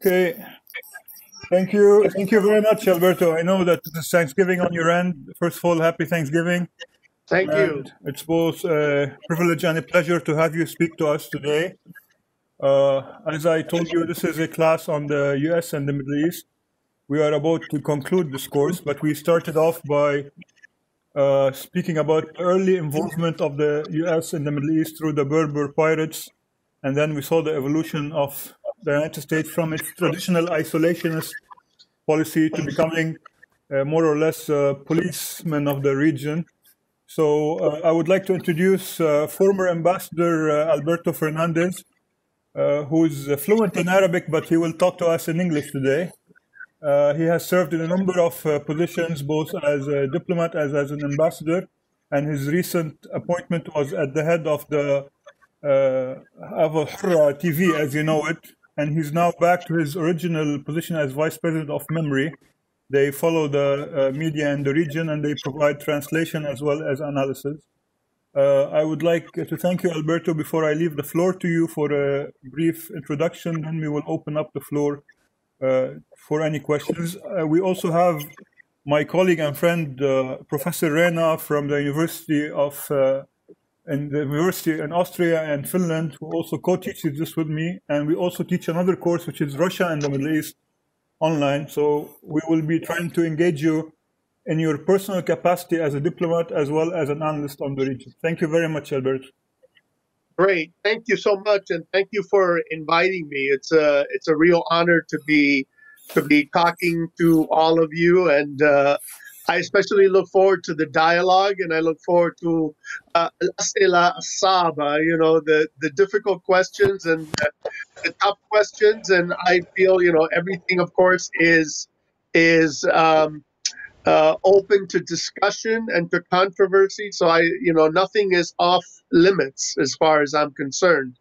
Okay, thank you. Thank you very much, Alberto. I know that this is Thanksgiving on your end. First of all, happy Thanksgiving. Thank you. And it's both a privilege and a pleasure to have you speak to us today. As I told you, this is a class on the US and the Middle East. We are about to conclude this course, but we started off by speaking about early involvement of the US in the Middle East through the Berber pirates. And then we saw the evolution of the United States from its traditional isolationist policy to becoming more or less policemen of the region. So I would like to introduce former Ambassador Alberto Fernandez, who is fluent in Arabic, but he will talk to us in English today. He has served in a number of positions, both as a diplomat as an ambassador, and his recent appointment was at the head of the Al Hurra TV, as you know it, and he's now back to his original position as Vice President of Memory. They follow the media in the region, and they provide translation as well as analysis. I would like to thank you, Alberto, before I leave the floor to you for a brief introduction, and we will open up the floor for any questions. We also have my colleague and friend, Professor Rena from the University in Austria and Finland, who also co-teaches this with me. And we also teach another course, which is Russia and the Middle East online. So we will be trying to engage you in your personal capacity as a diplomat as well as an analyst on the region. Thank you very much, Alberto. Great. Thank you so much, and thank you for inviting me. It's a real honor to be talking to all of you, and I especially look forward to the dialogue, and I look forward to Al-As'ila As-Saba, the difficult questions and the tough questions, and I feel everything, of course, is open to discussion and to controversy. So nothing is off limits as far as I'm concerned.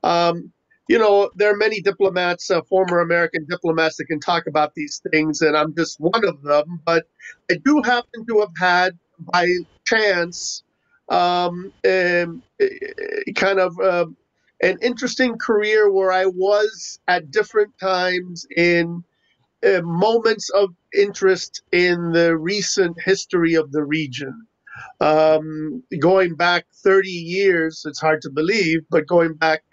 There are many diplomats, former American diplomats, that can talk about these things, and I'm just one of them. But I do happen to have had, by chance, kind of an interesting career where I was at different times in moments of interest in the recent history of the region. Going back 30 years, it's hard to believe, but going back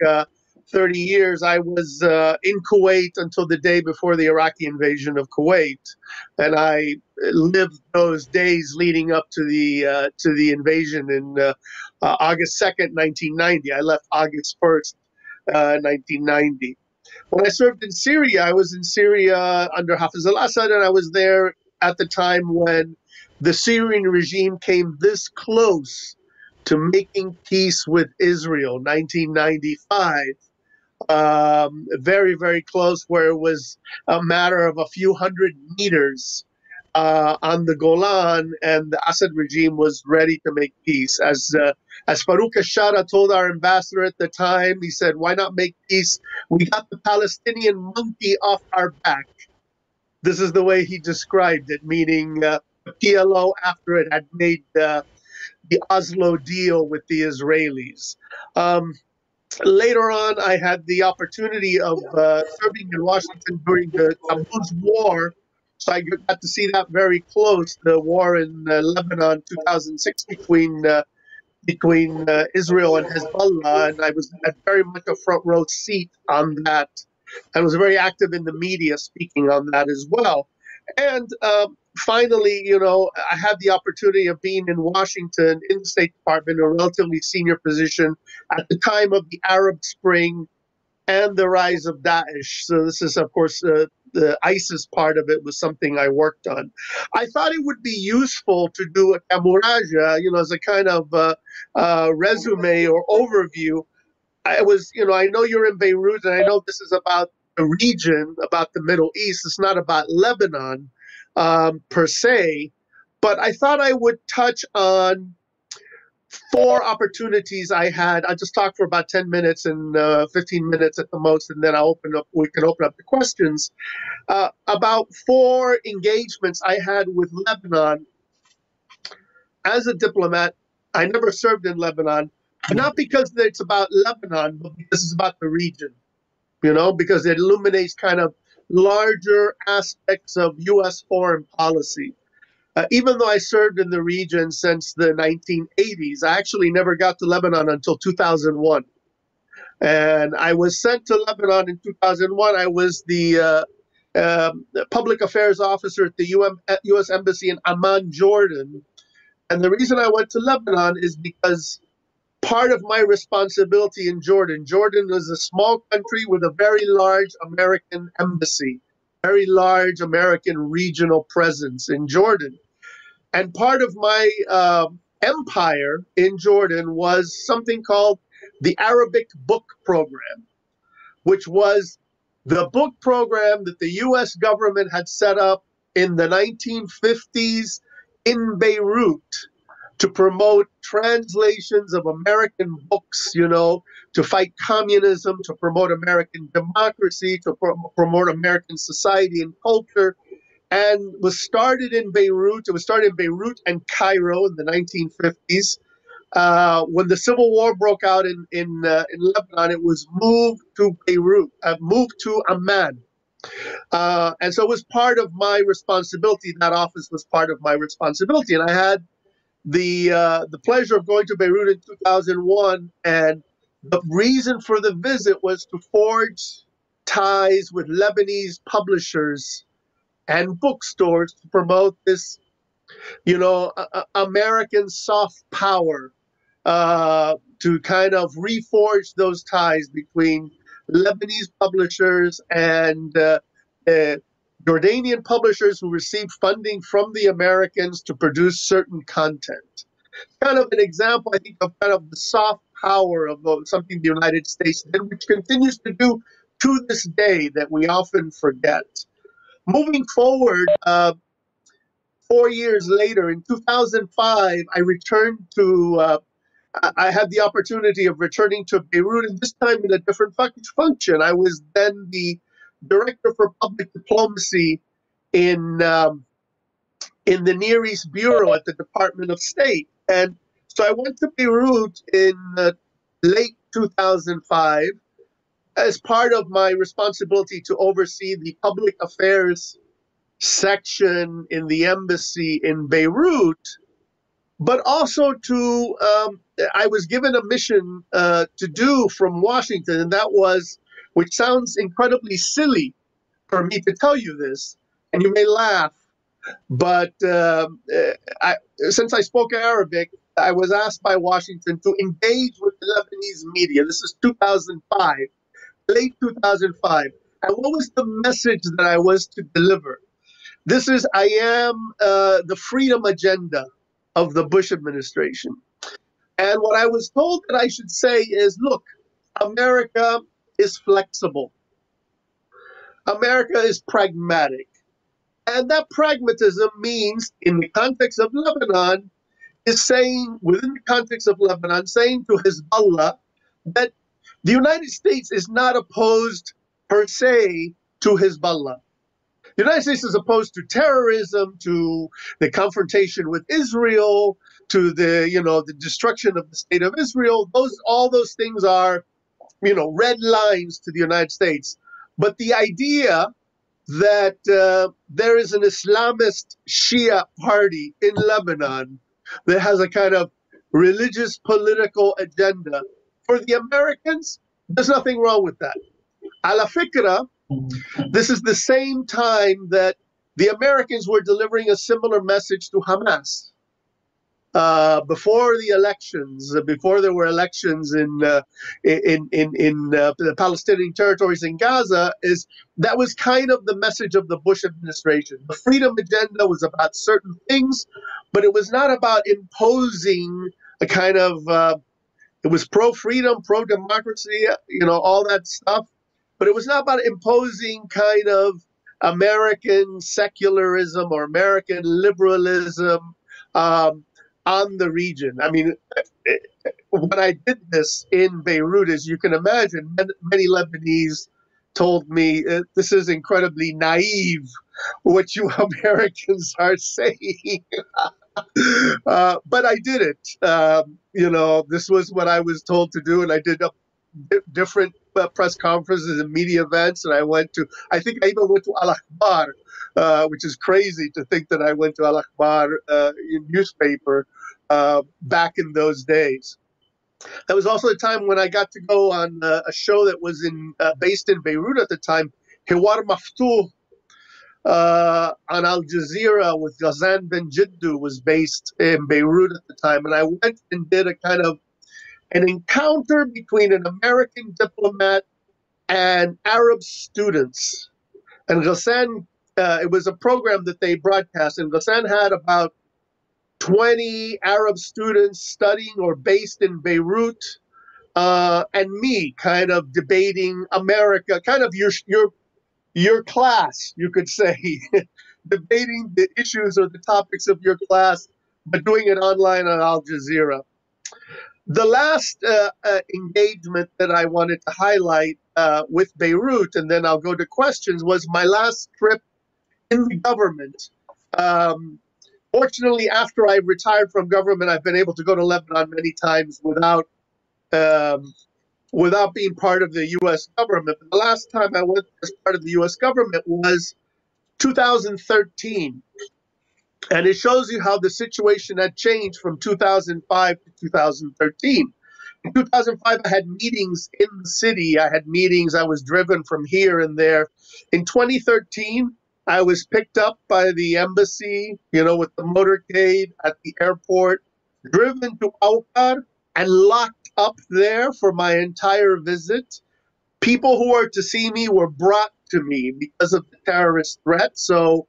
30 years, I was in Kuwait until the day before the Iraqi invasion of Kuwait, and I lived those days leading up to the invasion in August 2nd, 1990. I left August 1st, 1990. When I served in Syria, I was in Syria under Hafiz al-Assad, and I was there at the time when the Syrian regime came this close to making peace with Israel, 1995. Very, very close, where it was a matter of a few hundred meters on the Golan, and the Assad regime was ready to make peace. As Farouk al-Shara told our ambassador at the time, he said, "Why not make peace? We got the Palestinian monkey off our back." This is the way he described it, meaning the PLO after it had made the Oslo deal with the Israelis. Later on, I had the opportunity of serving in Washington during the Tammuz War, so I got to see that very close, the war in Lebanon, 2006, between Israel and Hezbollah, and I had very much a front row seat on that. I was very active in the media speaking on that as well. And finally, I had the opportunity of being in Washington in the State Department, a relatively senior position at the time of the Arab Spring and the rise of Daesh. So this is, of course, the ISIS part of it was something I worked on. I thought it would be useful to do a Kamuraja, as a kind of resume or overview. I know you're in Beirut, and I know this is about the region, about the Middle East. It's not about Lebanon per se, but I thought I would touch on 4 opportunities I had. I'll just talk for about 10 minutes and 15 minutes at the most, and then we can open up the questions. About 4 engagements I had with Lebanon as a diplomat. I never served in Lebanon, not because it's about Lebanon, but because it's about the region, because it illuminates kind of larger aspects of U.S. foreign policy. Even though I served in the region since the 1980s, I actually never got to Lebanon until 2001. And I was sent to Lebanon in 2001. I was the public affairs officer at the U.S. Embassy in Amman, Jordan. And the reason I went to Lebanon is because part of my responsibility in Jordan was a small country with a very large American embassy, very large American regional presence in Jordan. And part of my empire in Jordan was something called the Arabic Book Program, which was the book program that the US government had set up in the 1950s in Beirut to promote translations of American books, to fight communism, to promote American democracy, to promote American society and culture, and was started in Beirut. It was started in Beirut and Cairo in the 1950s. When the Civil War broke out in Lebanon, it was moved to Beirut, moved to Amman. And so it was part of my responsibility. That office was part of my responsibility. And I had the pleasure of going to Beirut in 2001. And the reason for the visit was to forge ties with Lebanese publishers and bookstores to promote this, American soft power, to kind of reforge those ties between Lebanese publishers and Jordanian publishers who received funding from the Americans to produce certain content. Kind of an example, I think, of kind of the soft power of something the United States did, which continues to do to this day that we often forget. Moving forward, 4 years later, in 2005, I returned to, I had the opportunity of returning to Beirut, and this time in a different function. I was then the director for public diplomacy in the Near East Bureau at the Department of State. And so I went to Beirut in late 2005 as part of my responsibility to oversee the public affairs section in the embassy in Beirut, but also I was given a mission to do from Washington, and that was, which sounds incredibly silly for me to tell you this, and you may laugh, but since I spoke Arabic, I was asked by Washington to engage with the Lebanese media. This is 2005, late 2005. And what was the message that I was to deliver? This is, I am the freedom agenda of the Bush administration. And what I was told that I should say is, look, America is flexible. America is pragmatic. And that pragmatism means, in the context of Lebanon, is saying, within the context of Lebanon, saying to Hezbollah that the United States is not opposed per se to Hezbollah. The United States is opposed to terrorism, to the confrontation with Israel, to the destruction of the state of Israel. All those things are, red lines to the United States. But the idea that there is an Islamist Shia party in Lebanon that has a kind of religious political agenda, for the Americans, there's nothing wrong with that. Ala fikra, this is the same time that the Americans were delivering a similar message to Hamas. Before the elections, before there were elections in the Palestinian territories in Gaza, that was kind of the message of the Bush administration. The freedom agenda was about certain things, but it was not about imposing a kind of, it was pro-freedom, pro-democracy, all that stuff. But it was not about imposing kind of American secularism or American liberalism on the region. I mean, when I did this in Beirut, as you can imagine, many Lebanese told me, this is incredibly naive, what you Americans are saying. But I did it. This was what I was told to do, and I did different press conferences and media events, and I think I even went to Al Akhbar, which is crazy to think that I went to Al Akhbar newspaper back in those days. That was also a time when I got to go on a show that was based in Beirut at the time, Hiwar Maftuh, on Al Jazeera with Ghazan Ben Jiddu, was based in Beirut at the time. And I went and did a kind of an encounter between an American diplomat and Arab students. And Ghassan, it was a program that they broadcast, and Ghassan had about 20 Arab students studying or based in Beirut, and me kind of debating America, kind of your class, you could say, debating the issues or the topics of your class, but doing it online on Al Jazeera. The last engagement that I wanted to highlight with Beirut, and then I'll go to questions, was my last trip in the government. Fortunately, after I retired from government, I've been able to go to Lebanon many times without being part of the U.S. government. But the last time I went as part of the U.S. government was 2013. And it shows you how the situation had changed from 2005 to 2013. In 2005, I had meetings in the city. I had meetings. I was driven from here and there. In 2013, I was picked up by the embassy, with the motorcade at the airport, driven to Awkar, and locked up there for my entire visit. People who were to see me were brought to me because of the terrorist threat. So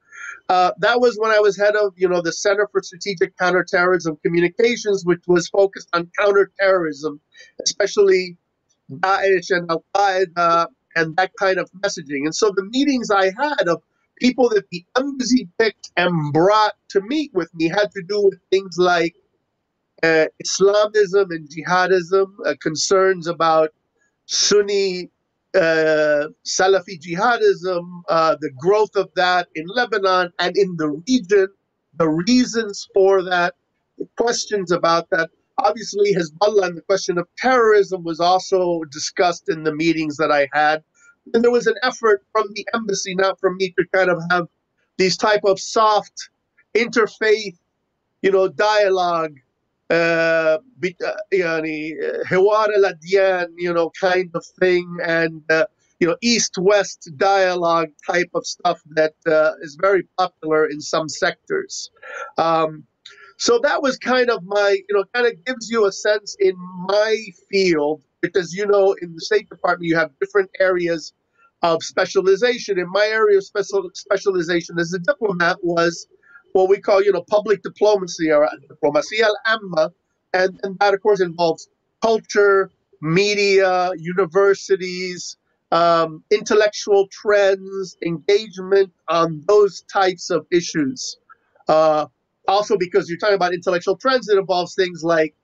that was when I was head of, the Center for Strategic Counterterrorism Communications, which was focused on counterterrorism, especially Daesh and Al-Qaeda and that kind of messaging. And so the meetings I had of people that the embassy picked and brought to meet with me had to do with things like Islamism and jihadism, concerns about Sunni Salafi jihadism, the growth of that in Lebanon and in the region, the reasons for that, the questions about that. Obviously, Hezbollah and the question of terrorism was also discussed in the meetings that I had. And there was an effort from the embassy, not from me, to kind of have these type of soft interfaith, dialogue, حوار الأديان, kind of thing, and East-West dialogue type of stuff that is very popular in some sectors. So that was kind of kind of gives you a sense in my field, because, in the State Department, you have different areas of specialization. In my area of specialization as a diplomat was what we call, public diplomacy, or diplomacia al-amma, and that, of course, involves culture, media, universities, intellectual trends, engagement on those types of issues. Also, because you're talking about intellectual trends, it involves things like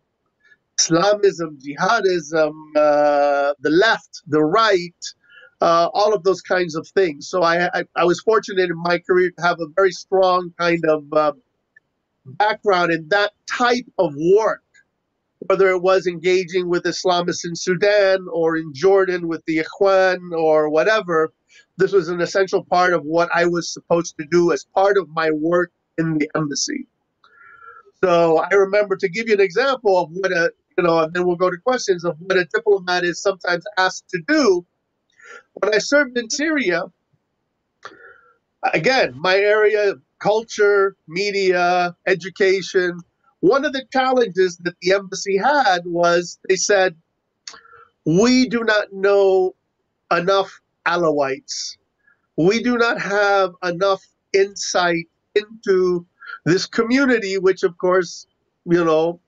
Islamism, jihadism, the left, the right, all of those kinds of things. So I was fortunate in my career to have a very strong kind of background in that type of work, whether it was engaging with Islamists in Sudan or in Jordan with the Ikhwan or whatever. This was an essential part of what I was supposed to do as part of my work in the embassy. So I remember, to give you an example of what and then we'll go to questions, of what a diplomat is sometimes asked to do. When I served in Syria, again, my area, culture, media, education, one of the challenges that the embassy had was they said, we do not know enough Alawites. We do not have enough insight into this community, which, of course, Wara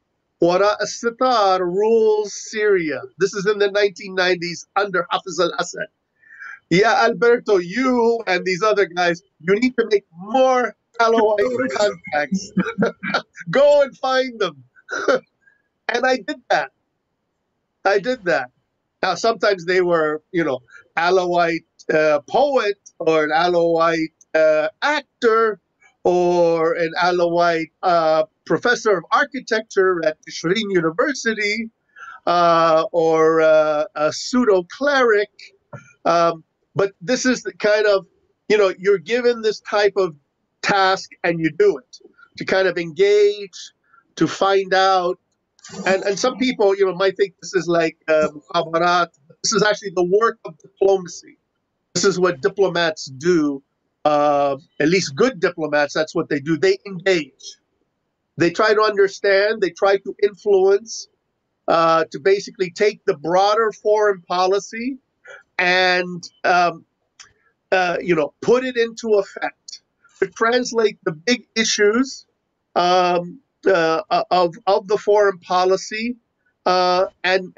al-Sitar rules Syria. This is in the 1990s under Hafiz al-Assad. Yeah, Alberto, you and these other guys, you need to make more Alawite contacts. Go and find them. And I did that. Now, sometimes they were, Alawite poet, or an Alawite actor, or an Alawite professor of architecture at Shireen University. or a pseudo cleric. But this is the kind of, you're given this type of task and you do it to kind of engage, to find out. And some people, might think this is like mukhabarat. This is actually the work of diplomacy. This is what diplomats do. At least good diplomats, that's what they do. They engage. They try to understand. They try to influence, to basically take the broader foreign policy and put it into effect, to translate the big issues of the foreign policy, and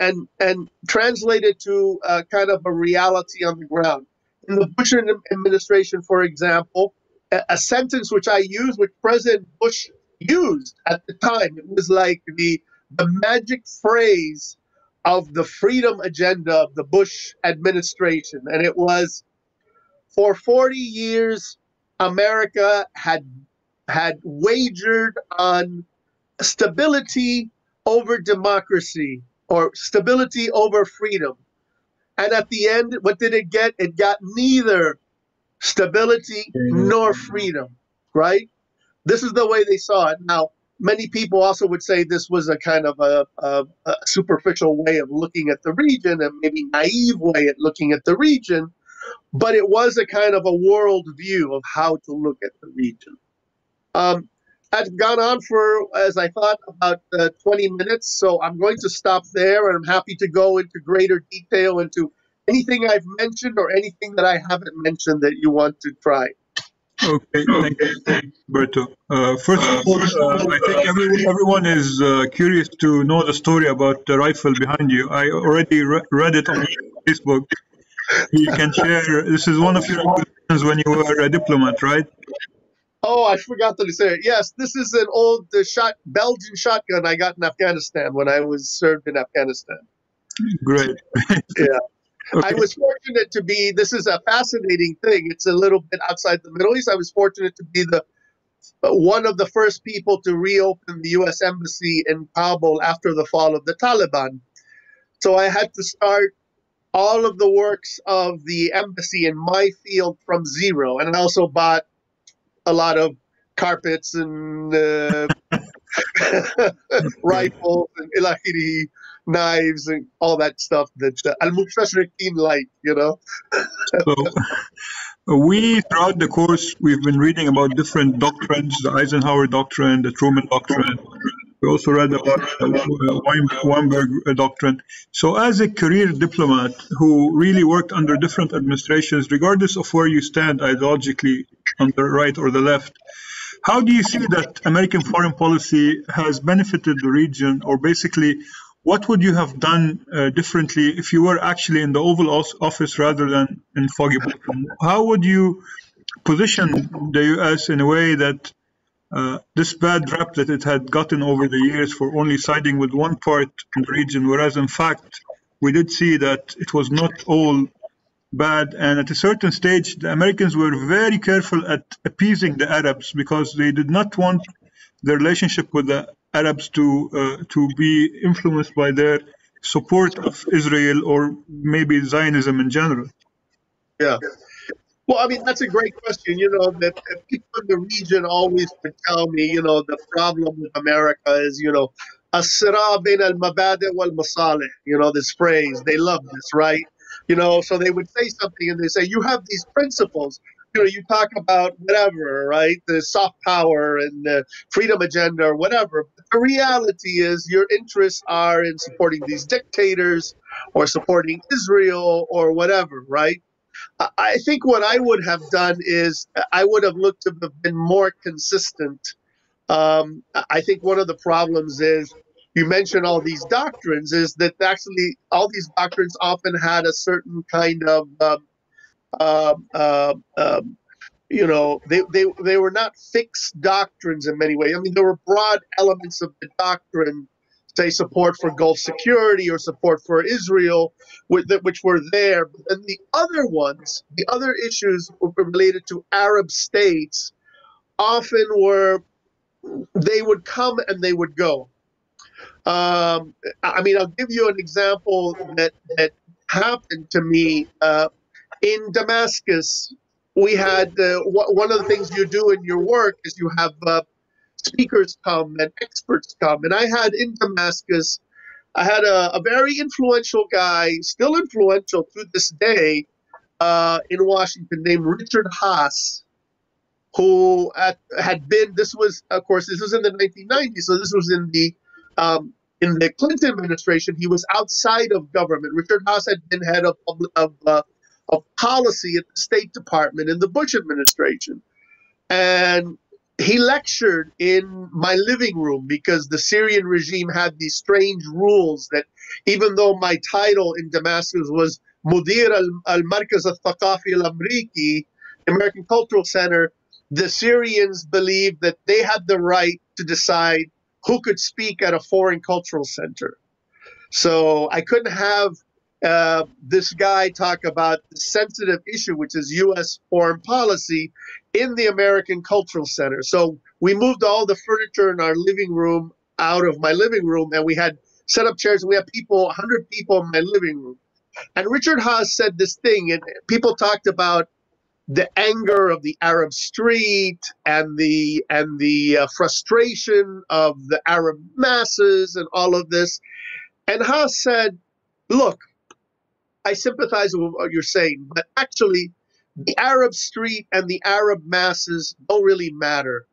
translate it to kind of a reality on the ground. In the Bush administration, for example, a sentence which I used, which President Bush used at the time, it was like the magic phrase of the freedom agenda of the Bush administration. And it was, for 40 years, America had wagered on stability over democracy, or stability over freedom. And at the end, what did it get? It got neither stability nor freedom, right? This is the way they saw it. Now, many people also would say this was a kind of a superficial way of looking at the region, and maybe naive way at looking at the region, but it was a kind of a world view of how to look at the region. I've gone on for, as I thought, about 20 minutes, so I'm going to stop there, and I'm happy to go into greater detail into anything I've mentioned or anything that I haven't mentioned that you want to try. Okay, thank you, Alberto. First of all, I think everyone is curious to know the story about the rifle behind you. I already read it on Facebook. You can share. This is one of your acquisitions when you were a diplomat, right? Oh, I forgot to say it. Yes, this is an old Belgian shotgun I got in Afghanistan when I was served in Afghanistan. Great. Yeah. Okay. I was fortunate to be, this is a fascinating thing. It's a little bit outside the Middle East. I was fortunate to be one of the first people to reopen the U.S. Embassy in Kabul after the fall of the Taliban. So I had to start all of the works of the embassy in my field from zero. And I also bought a lot of carpets and rifles and ilahiri knives and all that stuff that al-mustashriqeen like, So we, throughout the course, we've been reading about different doctrines, the Eisenhower doctrine, the Truman doctrine. We also read about the Weinberg doctrine. So as a career diplomat who really worked under different administrations, regardless of where you stand ideologically, on the right or the left, how do you see that American foreign policy has benefited the region, or basically, what would you have done differently if you were actually in the Oval Office rather than in Foggy Bottom? How would you position the U.S. in a way that this bad rap that it had gotten over the years for only siding with one part in the region, whereas in fact we did see that it was not all bad, and at a certain stage the Americans were very careful at appeasing the Arabs because they did not want the relationship with the Arabs to be influenced by their support of Israel or maybe Zionism in general. Yeah. Well, I mean, that's a great question. That people in the region always would tell me, the problem with America is, as-sira bain al-mabadi' wal-masalih, this phrase. They love this, right? So they would say something and they say, you have these principles. You talk about whatever, right? The soft power and the freedom agenda or whatever. But the reality is your interests are in supporting these dictators or supporting Israel or whatever, right? I think what I would have done is I would have looked to have been more consistent. I think one of the problems is, you mentioned all these doctrines, is that actually all these doctrines often had a certain kind of, they were not fixed doctrines in many ways. I mean, there were broad elements of the doctrine, say support for Gulf security or support for Israel, which were there. But then the other ones, the other issues related to Arab states, often they would come and they would go. I mean, I'll give you an example that happened to me in Damascus. We had one of the things you do in your work is you have speakers come and experts come. And I had in Damascus, I had a very influential guy, still influential to this day, in Washington, named Richard Haas, who had been. This was, of course, this was in the 1990s, so this was in the Clinton administration. He was outside of government. Richard Haas had been head of policy at the State Department in the Bush administration, and he lectured in my living room because the Syrian regime had these strange rules that even though my title in Damascus was Mudir al-Markaz al-Thaqafi al-Amriki, American Cultural Center, the Syrians believed that they had the right to decide who could speak at a foreign cultural center. So I couldn't have this guy talk about the sensitive issue, which is U.S. foreign policy, in the American Cultural Center. So we moved all the furniture in our living room out of my living room, and we had set up chairs. We had 100 people in my living room. And Richard Haas said this thing, and people talked about the anger of the Arab street and the frustration of the Arab masses and all of this. And Haas said, look, I sympathize with what you're saying, but actually the Arab street and the Arab masses don't really matter.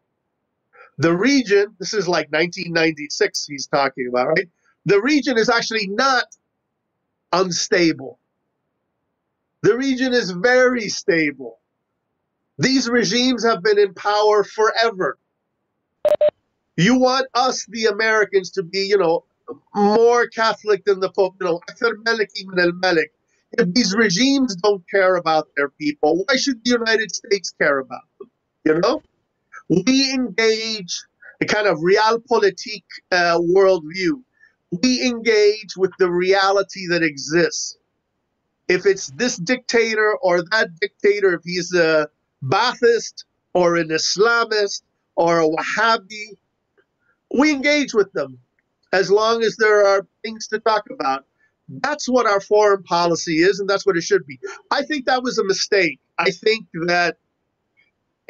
The region, this is like 1996 he's talking about, right? The region is actually not unstable. The region is very stable. These regimes have been in power forever. You want us, the Americans, to be, more Catholic than the Pope, If these regimes don't care about their people, why should the United States care about them? We engage a kind of realpolitik worldview. We engage with the reality that exists. If it's this dictator or that dictator, if he's a Ba'athist or an Islamist or a Wahhabi, we engage with them as long as there are things to talk about. That's what our foreign policy is, and that's what it should be. I think that was a mistake. I think that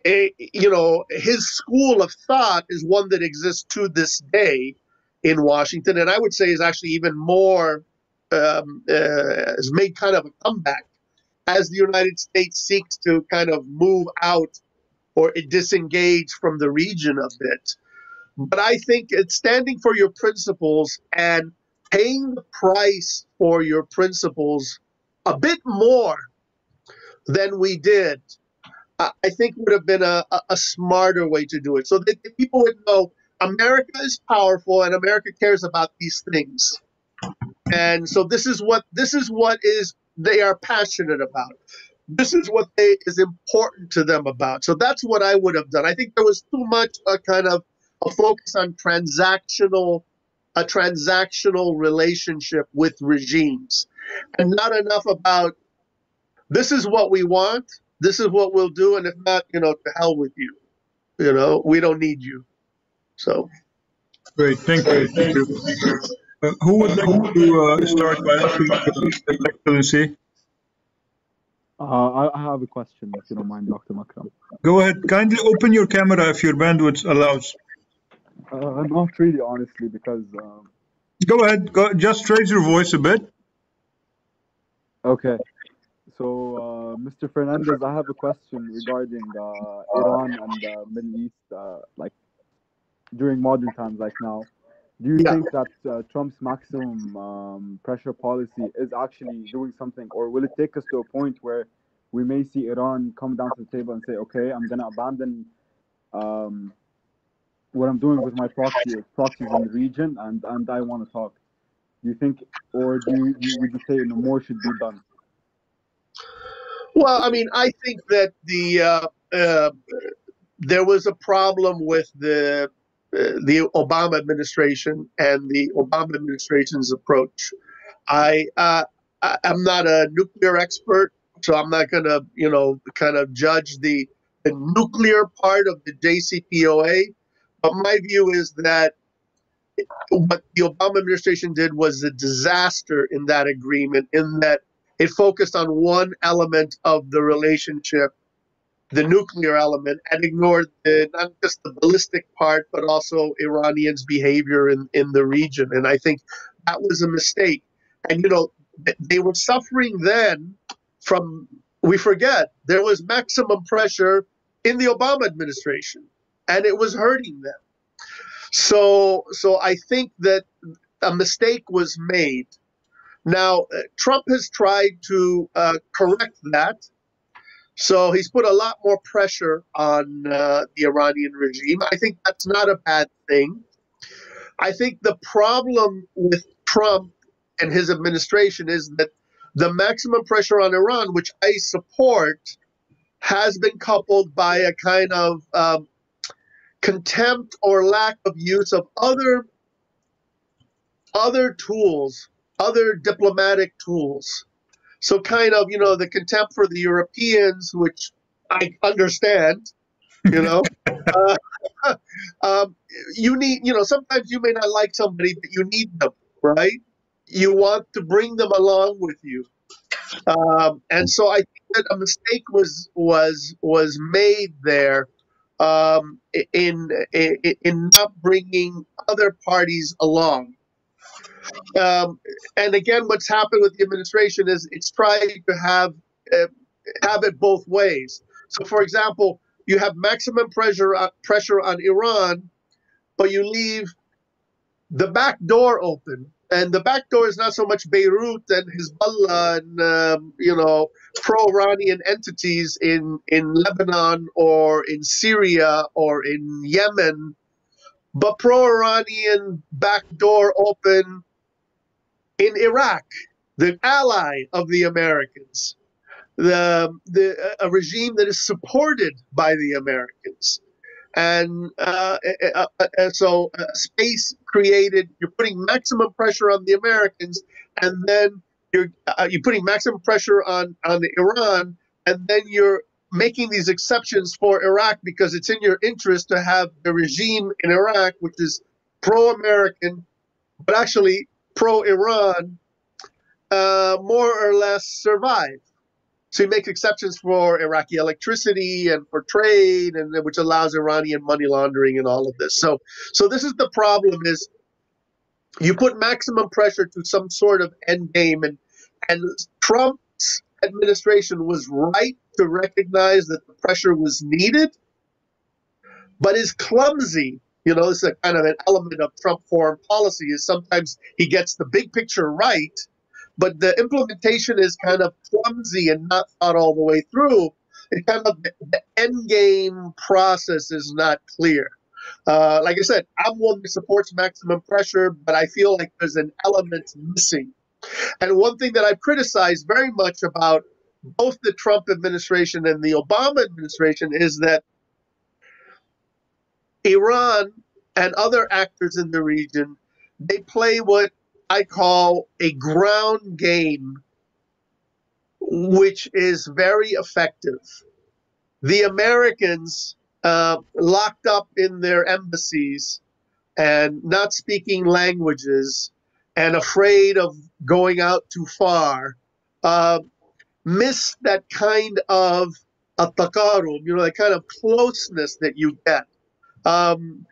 his school of thought is one that exists to this day in Washington, and I would say is actually even more, has made kind of a comeback as the United States seeks to kind of move out or disengage from the region a bit. But I think it's standing for your principles and paying the price for your principles a bit more than we did, I think would have been a smarter way to do it. So that people would know America is powerful and America cares about these things. And so this is what they are passionate about. This is what is important to them about. So that's what I would have done. I think there was too much a focus on a transactional relationship with regimes, and not enough about this is what we want, this is what we'll do, and if not, to hell with you. We don't need you. So Great, thank you. Thank you. Who would like to start by asking Excellency? I have a question, if you don't mind, Dr. Makram. Go ahead. Kindly open your camera if your bandwidth allows. Not really, honestly, because... Go ahead. Just raise your voice a bit. Okay. So, Mr. Fernandez, I have a question regarding Iran and the Middle East, during modern times, like now. Do you think that Trump's maximum pressure policy is actually doing something, or will it take us to a point where we may see Iran come down to the table and say, okay, I'm going to abandon what I'm doing with my proxies in the region, and I want to talk? Do you think, or would you say more should be done? Well, I mean, I think that there was a problem with the Obama administration and the Obama administration's approach. I'm not a nuclear expert, so I'm not going to, kind of judge the nuclear part of the JCPOA. But my view is that what the Obama administration did was a disaster in that agreement, in that it focused on one element of the relationship, the nuclear element, and ignored not just the ballistic part, but also Iranians' behavior in the region. And I think that was a mistake. And, they were suffering then from, we forget, there was maximum pressure in the Obama administration, and it was hurting them. So I think that a mistake was made. Now, Trump has tried to correct that. So he's put a lot more pressure on the Iranian regime. I think that's not a bad thing. I think the problem with Trump and his administration is that the maximum pressure on Iran, which I support, has been coupled by a kind of contempt or lack of use of other tools, other diplomatic tools. So kind of, the contempt for the Europeans, which I understand, you need, sometimes you may not like somebody, but you need them, right? You want to bring them along with you. And so I think that a mistake was made there in not bringing other parties along. And again, what's happened with the administration is it's trying to have it both ways. So, for example, you have maximum pressure on Iran, but you leave the back door open. And the back door is not so much Beirut and Hezbollah and pro-Iranian entities in Lebanon or in Syria or in Yemen, but pro-Iranian back door open in Iraq, the ally of the Americans, a regime that is supported by the Americans. And so space created, you're putting maximum pressure on the Americans, and then you're putting maximum pressure on Iran, and then you're making these exceptions for Iraq because it's in your interest to have the regime in Iraq, which is pro-American, but actually pro-Iran, more or less survive. So you make exceptions for Iraqi electricity and for trade, and which allows Iranian money laundering and all of this. So this is the problem: is you put maximum pressure to some sort of end game, and Trump's administration was right to recognize that the pressure was needed, but is clumsy. This is a kind of an element of Trump foreign policy, is sometimes he gets the big picture right, but the implementation is kind of clumsy and not thought all the way through. It kind of, the end game process is not clear. Like I said, I'm one that supports maximum pressure, but I feel like there's an element missing. And one thing that I've criticized very much about both the Trump administration and the Obama administration is that Iran and other actors in the region, they play what I call a ground game, which is very effective. The Americans, locked up in their embassies and not speaking languages and afraid of going out too far, miss that kind of a taqarrub, that kind of closeness that you get. An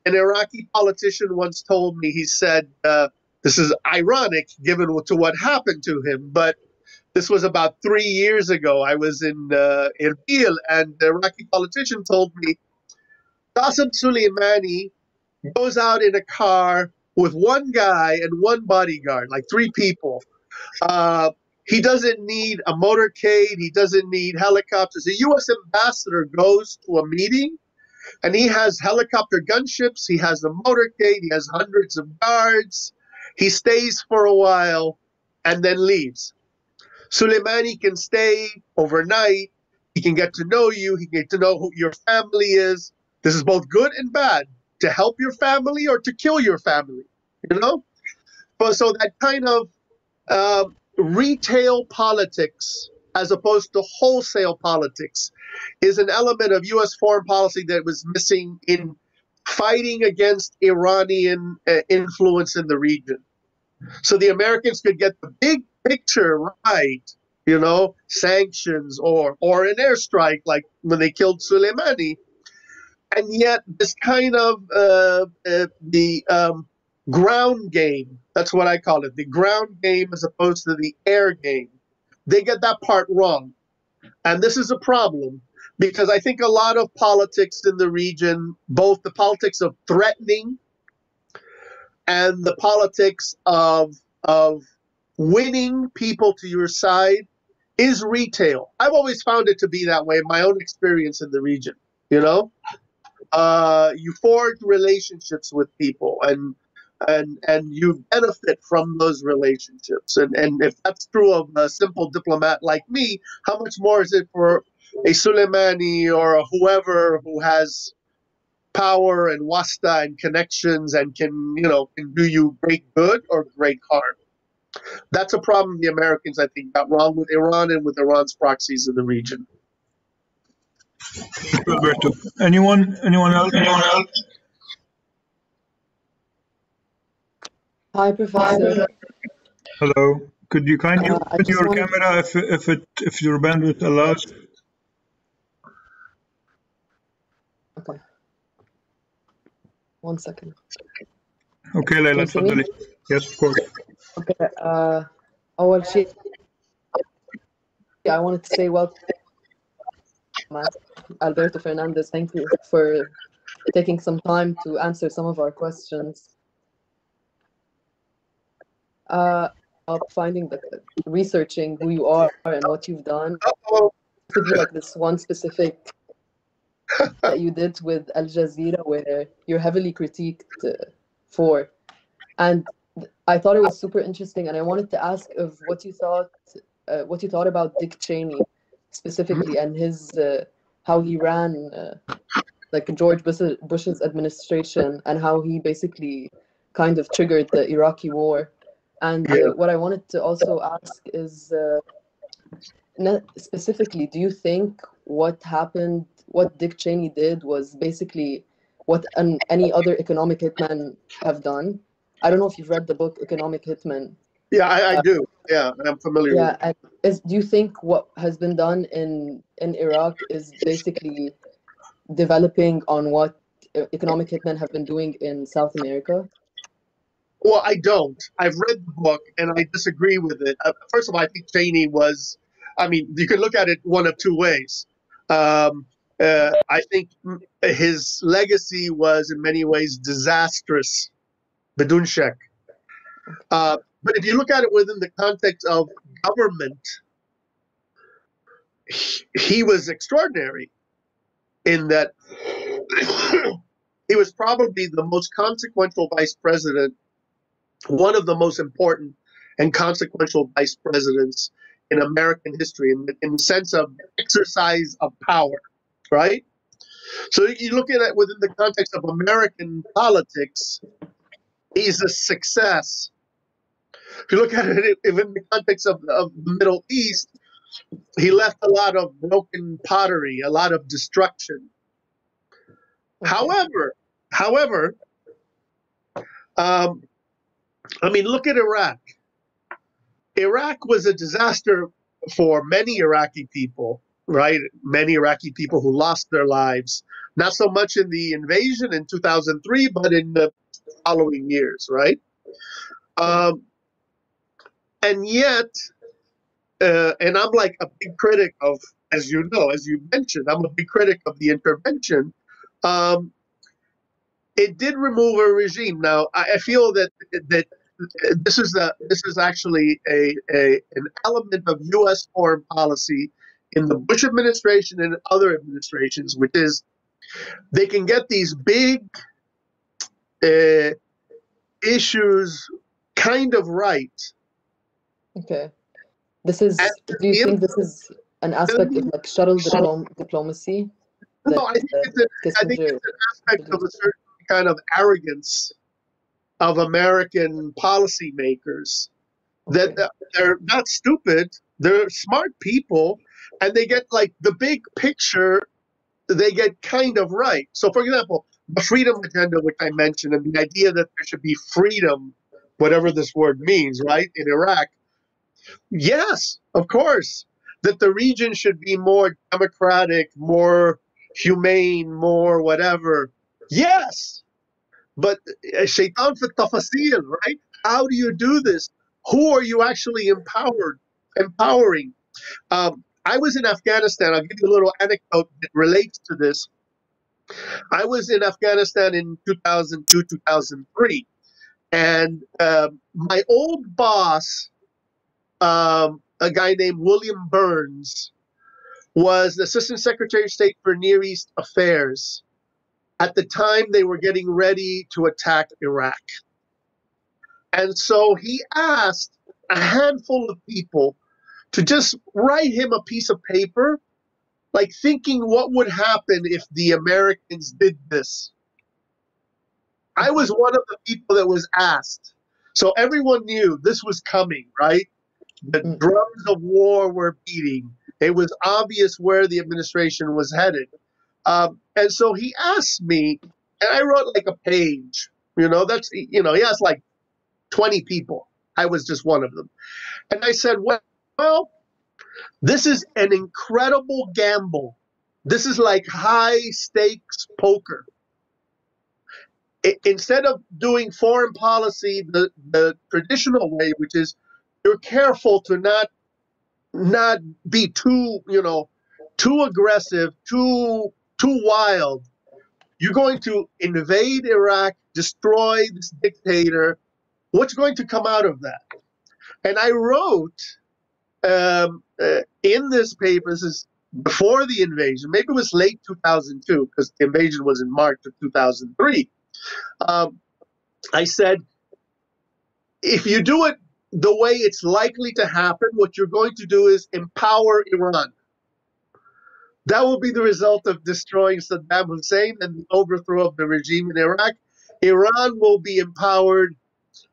Iraqi politician once told me, he said, this is ironic given to what happened to him, but this was about 3 years ago. I was in Erbil, and the Iraqi politician told me, Qasem Soleimani goes out in a car with one guy and one bodyguard, like 3 people. He doesn't need a motorcade. He doesn't need helicopters. The U.S. ambassador goes to a meeting, and he has helicopter gunships. He has a motorcade. He has hundreds of guards. He stays for a while and then leaves. Soleimani can stay overnight. He can get to know you. He can get to know who your family is. This is both good and bad, to help your family or to kill your family, So that kind of retail politics as opposed to wholesale politics is an element of U.S. foreign policy that was missing in fighting against Iranian influence in the region. So the Americans could get the big picture right, sanctions or an airstrike like when they killed Soleimani. And yet this kind of the ground game, that's what I call it, the ground game as opposed to the air game. They get that part wrong. And this is a problem because I think a lot of politics in the region, both the politics of threatening and the politics of winning people to your side, is retail. I've always found it to be that way in my own experience in the region. You forge relationships with people and you benefit from those relationships. And if that's true of a simple diplomat like me, how much more is it for a Soleimani or a whoever who has power and wasta and connections and can do you great good or great harm? That's a problem the Americans, I think, got wrong with Iran and with Iran's proxies in the region. Thank you, Alberto. Anyone else? Hi, Professor. Hello. Could you kindly open your wanted- camera if your bandwidth allows? Okay. 1 second. Okay, Leila, Can you hear me? تفضلي. Yes, of course. Okay. أول شيء I wanted to say welcome, Alberto Fernandez. Thank you for taking some time to answer some of our questions. Researching who you are and what you've done. To be like this one specific that you did with Al Jazeera, where you're heavily critiqued for, and I thought it was super interesting, and I wanted to ask of what you thought about Dick Cheney specifically and his how he ran like George Bush's administration and how he basically kind of triggered the Iraqi war. And what I wanted to also ask is specifically, do you think what happened, what Dick Cheney did was basically what any other economic hitman have done? I don't know if you've read the book Economic Hitman. Yeah, I do. Yeah, I'm familiar with it. And do you think what has been done in Iraq is basically developing on what economic hitmen have been doing in South America? Well, I don't. I've read the book and I disagree with it. First of all, I think Cheney was, you can look at it one of two ways. I think his legacy was in many ways disastrous, بدون شك. But if you look at it within the context of government, he was extraordinary in that he was probably the most consequential vice president, one of the most important and consequential vice presidents in American history in the sense of exercise of power, right? So you look at it within the context of American politics, he's a success. If you look at it in the context of the Middle East, he left a lot of broken pottery, a lot of destruction. Okay. However, look at Iraq. Iraq was a disaster for many Iraqi people, right? Many Iraqi people who lost their lives, not so much in the invasion in 2003, but in the following years, right? And yet, and I'm like a big critic of, as you know, as you mentioned, I'm a big critic of the intervention. It did remove a regime. Now, I feel that this is actually an element of U.S. foreign policy in the Bush administration and other administrations, which is they can get these big issues kind of right. Okay. Do you think this is an aspect of like shuttle diplomacy? No, I think it's an aspect of a certain kind of arrogance of American policymakers. Okay. That they're not stupid, they're smart people, and they get like the big picture, they get kind of right. So for example, the freedom agenda, which I mentioned, and the idea that there should be freedom, whatever this word means, right, in Iraq. Yes, of course, that the region should be more democratic, more humane, more whatever. Yes, but shaitan fi tafasil, right? How do you do this? Who are you actually empowering? I was in Afghanistan. I'll give you a little anecdote that relates to this. I was in Afghanistan in 2002, 2003, and my old boss, a guy named William Burns, was the Assistant Secretary of State for Near East Affairs. At the time, they were getting ready to attack Iraq. And so he asked a handful of people to just write him a piece of paper, like thinking what would happen if the Americans did this. I was one of the people that was asked. So everyone knew this was coming, right? The drums of war were beating. It was obvious where the administration was headed. And so he asked me, and I wrote like a page, he asked like 20 people. I was just one of them. And I said, well, this is an incredible gamble. This is like high stakes poker. Instead of doing foreign policy the traditional way, which is you're careful to not be too aggressive, too wild. You're going to invade Iraq, destroy this dictator. What's going to come out of that? And I wrote in this paper, this is before the invasion, maybe it was late 2002, because the invasion was in March of 2003. I said, if you do it the way it's likely to happen, what you're going to do is empower Iran. That will be the result of destroying Saddam Hussein and the overthrow of the regime in Iraq. Iran will be empowered,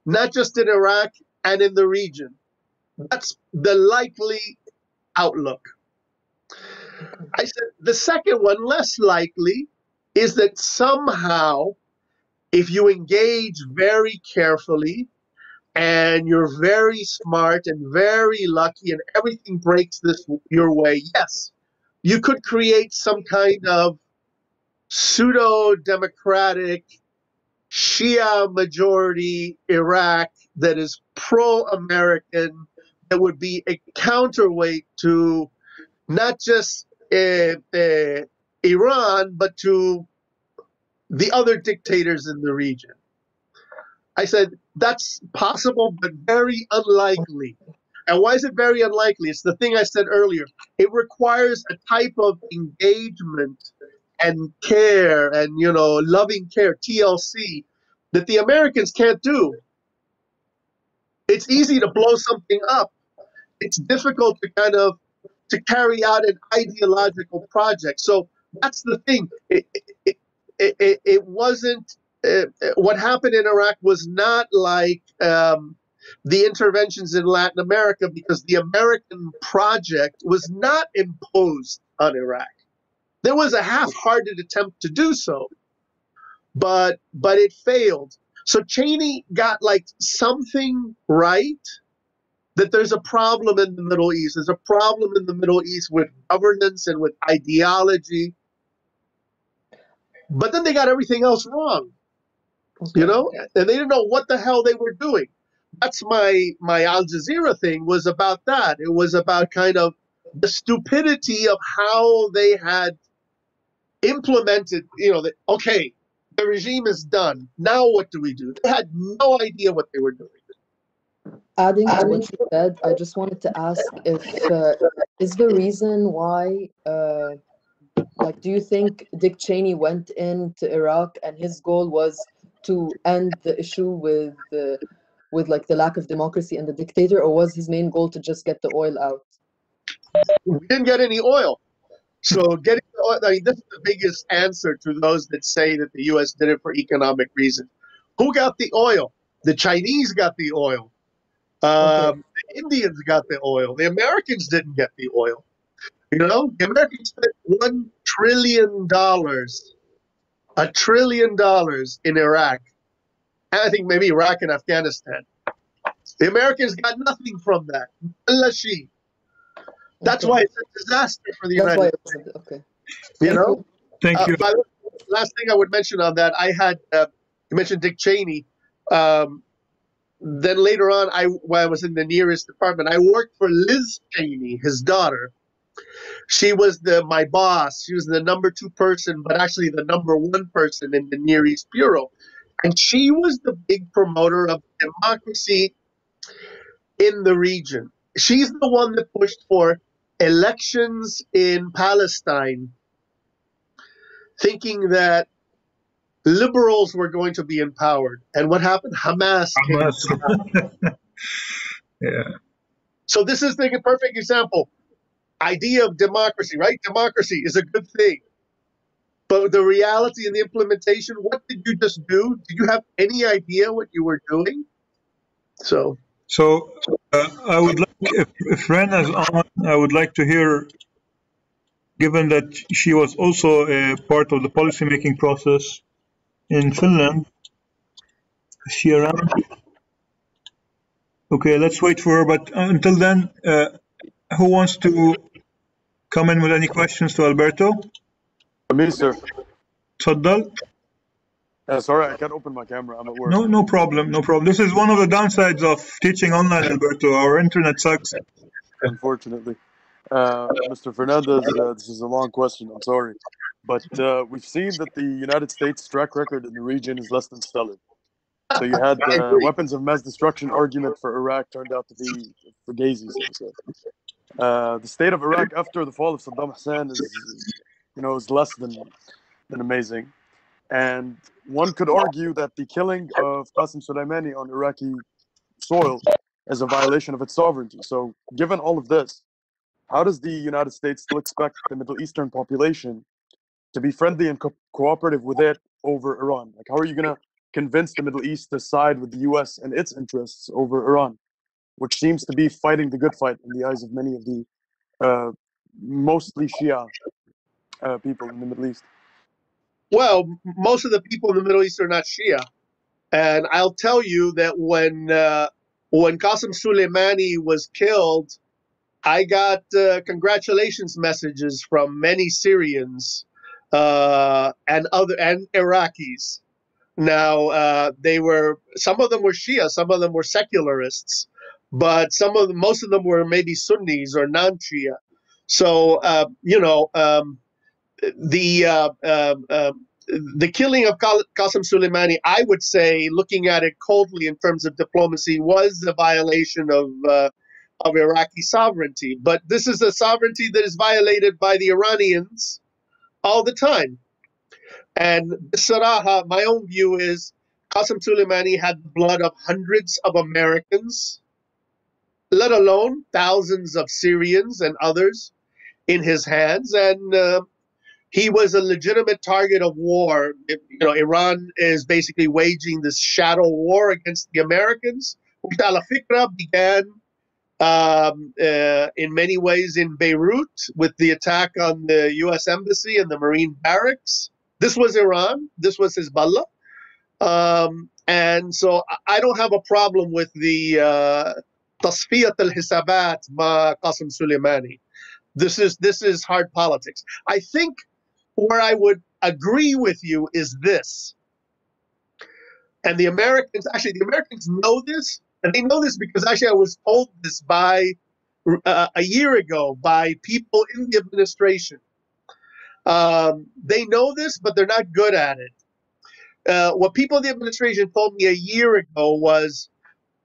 not just in Iraq and in the region. That's the likely outlook. I said the second one, less likely, is that somehow, if you engage very carefully and you're very smart and very lucky and everything breaks your way, yes, you could create some kind of pseudo-democratic Shia majority Iraq that is pro-American, that would be a counterweight to not just Iran, but to the other dictators in the region. I said, that's possible, but very unlikely. And why is it very unlikely? It's the thing I said earlier. It requires a type of engagement and care and, loving care, TLC, that the Americans can't do. It's easy to blow something up. It's difficult to carry out an ideological project. So that's the thing. It wasn't, what happened in Iraq was not like the interventions in Latin America, because the American project was not imposed on Iraq. There was a half-hearted attempt to do so, but it failed. So Cheney got like something right, that there's a problem in the Middle East. There's a problem in the Middle East with governance and with ideology. But then they got everything else wrong, and they didn't know what the hell they were doing. That's my Al Jazeera thing was about that. It was about kind of the stupidity of how they had implemented, okay, the regime is done. Now what do we do? They had no idea what they were doing. Adding to what you said, I just wanted to ask if is the reason why, do you think Dick Cheney went into Iraq and his goal was to end the issue with the lack of democracy and the dictator, or was his main goal to just get the oil out? We didn't get any oil. So getting the oil, this is the biggest answer to those that say that the U.S. did it for economic reasons. Who got the oil? The Chinese got the oil. The Indians got the oil. The Americans didn't get the oil. The Americans spent $1 trillion $1 trillion in Iraq, and I think maybe Iraq and Afghanistan. The Americans got nothing from that. That's Okay. why it's a disaster for the That's why United it was okay. You know? Thank you. By the way, last thing I would mention on that, I had, you mentioned Dick Cheney. Then later on, when I was in the nearest department, I worked for Liz Cheney, his daughter. She was my boss. She was the number 2 person, but actually the number 1 person in the Near East Bureau. And she was the big promoter of democracy in the region. She's the one that pushed for elections in Palestine, thinking that liberals were going to be empowered. And what happened? Hamas came. Yeah. So this is the perfect example. Idea of democracy, right? Democracy is a good thing. But the reality and the implementation, what did you just do? Did you have any idea what you were doing? So I would like, if Ren is on, I would like to hear, given that she was also a part of the policymaking process in Finland, is she around? Okay, let's wait for her. But until then, who wants to come in with any questions to Alberto? Me, sir. تفضل. Sorry, I can't open my camera. I'm at work. No problem. This is one of the downsides of teaching online, Alberto. Our internet sucks. Unfortunately. Mr. Fernandez, this is a long question. I'm sorry. But we've seen that the United States' track record in the region is less than stellar. So you had the weapons of mass destruction argument for Iraq turned out to be fugazi, so to say. The state of Iraq after the fall of Saddam Hussein is less than amazing. And one could argue that the killing of Qasem Soleimani on Iraqi soil is a violation of its sovereignty. So given all of this, how does the United States still expect the Middle Eastern population to be friendly and cooperative with it over Iran? Like, how are you going to convince the Middle East to side with the US and its interests over Iran, which seems to be fighting the good fight in the eyes of many of the mostly Shia people in the Middle East? Well, most of the people in the Middle East are not Shia. And I'll tell you that when Qasem Soleimani was killed, I got congratulations messages from many Syrians and Iraqis. Now, some of them were Shia, some of them were secularists, but most of them were maybe Sunnis or non-Shia. So, the killing of Qasem Soleimani, I would say, looking at it coldly in terms of diplomacy, was a violation of Iraqi sovereignty. But this is a sovereignty that is violated by the Iranians all the time. And Saraha, my own view is Qasem Soleimani had the blood of hundreds of Americans, let alone thousands of Syrians and others in his hands. And he was a legitimate target of war. Iran is basically waging this shadow war against the Americans, which al fikra began in many ways in Beirut with the attack on the U.S. Embassy and the Marine barracks. This was Iran. This was Hezbollah. And so I don't have a problem with the tasfiyat al-hisabat ma Qasem Soleimani. This is hard politics. I think where I would agree with you is this. And the Americans know this, and they know this because actually I was told this by a year ago by people in the administration. They know this, but they're not good at it. What people in the administration told me a year ago was,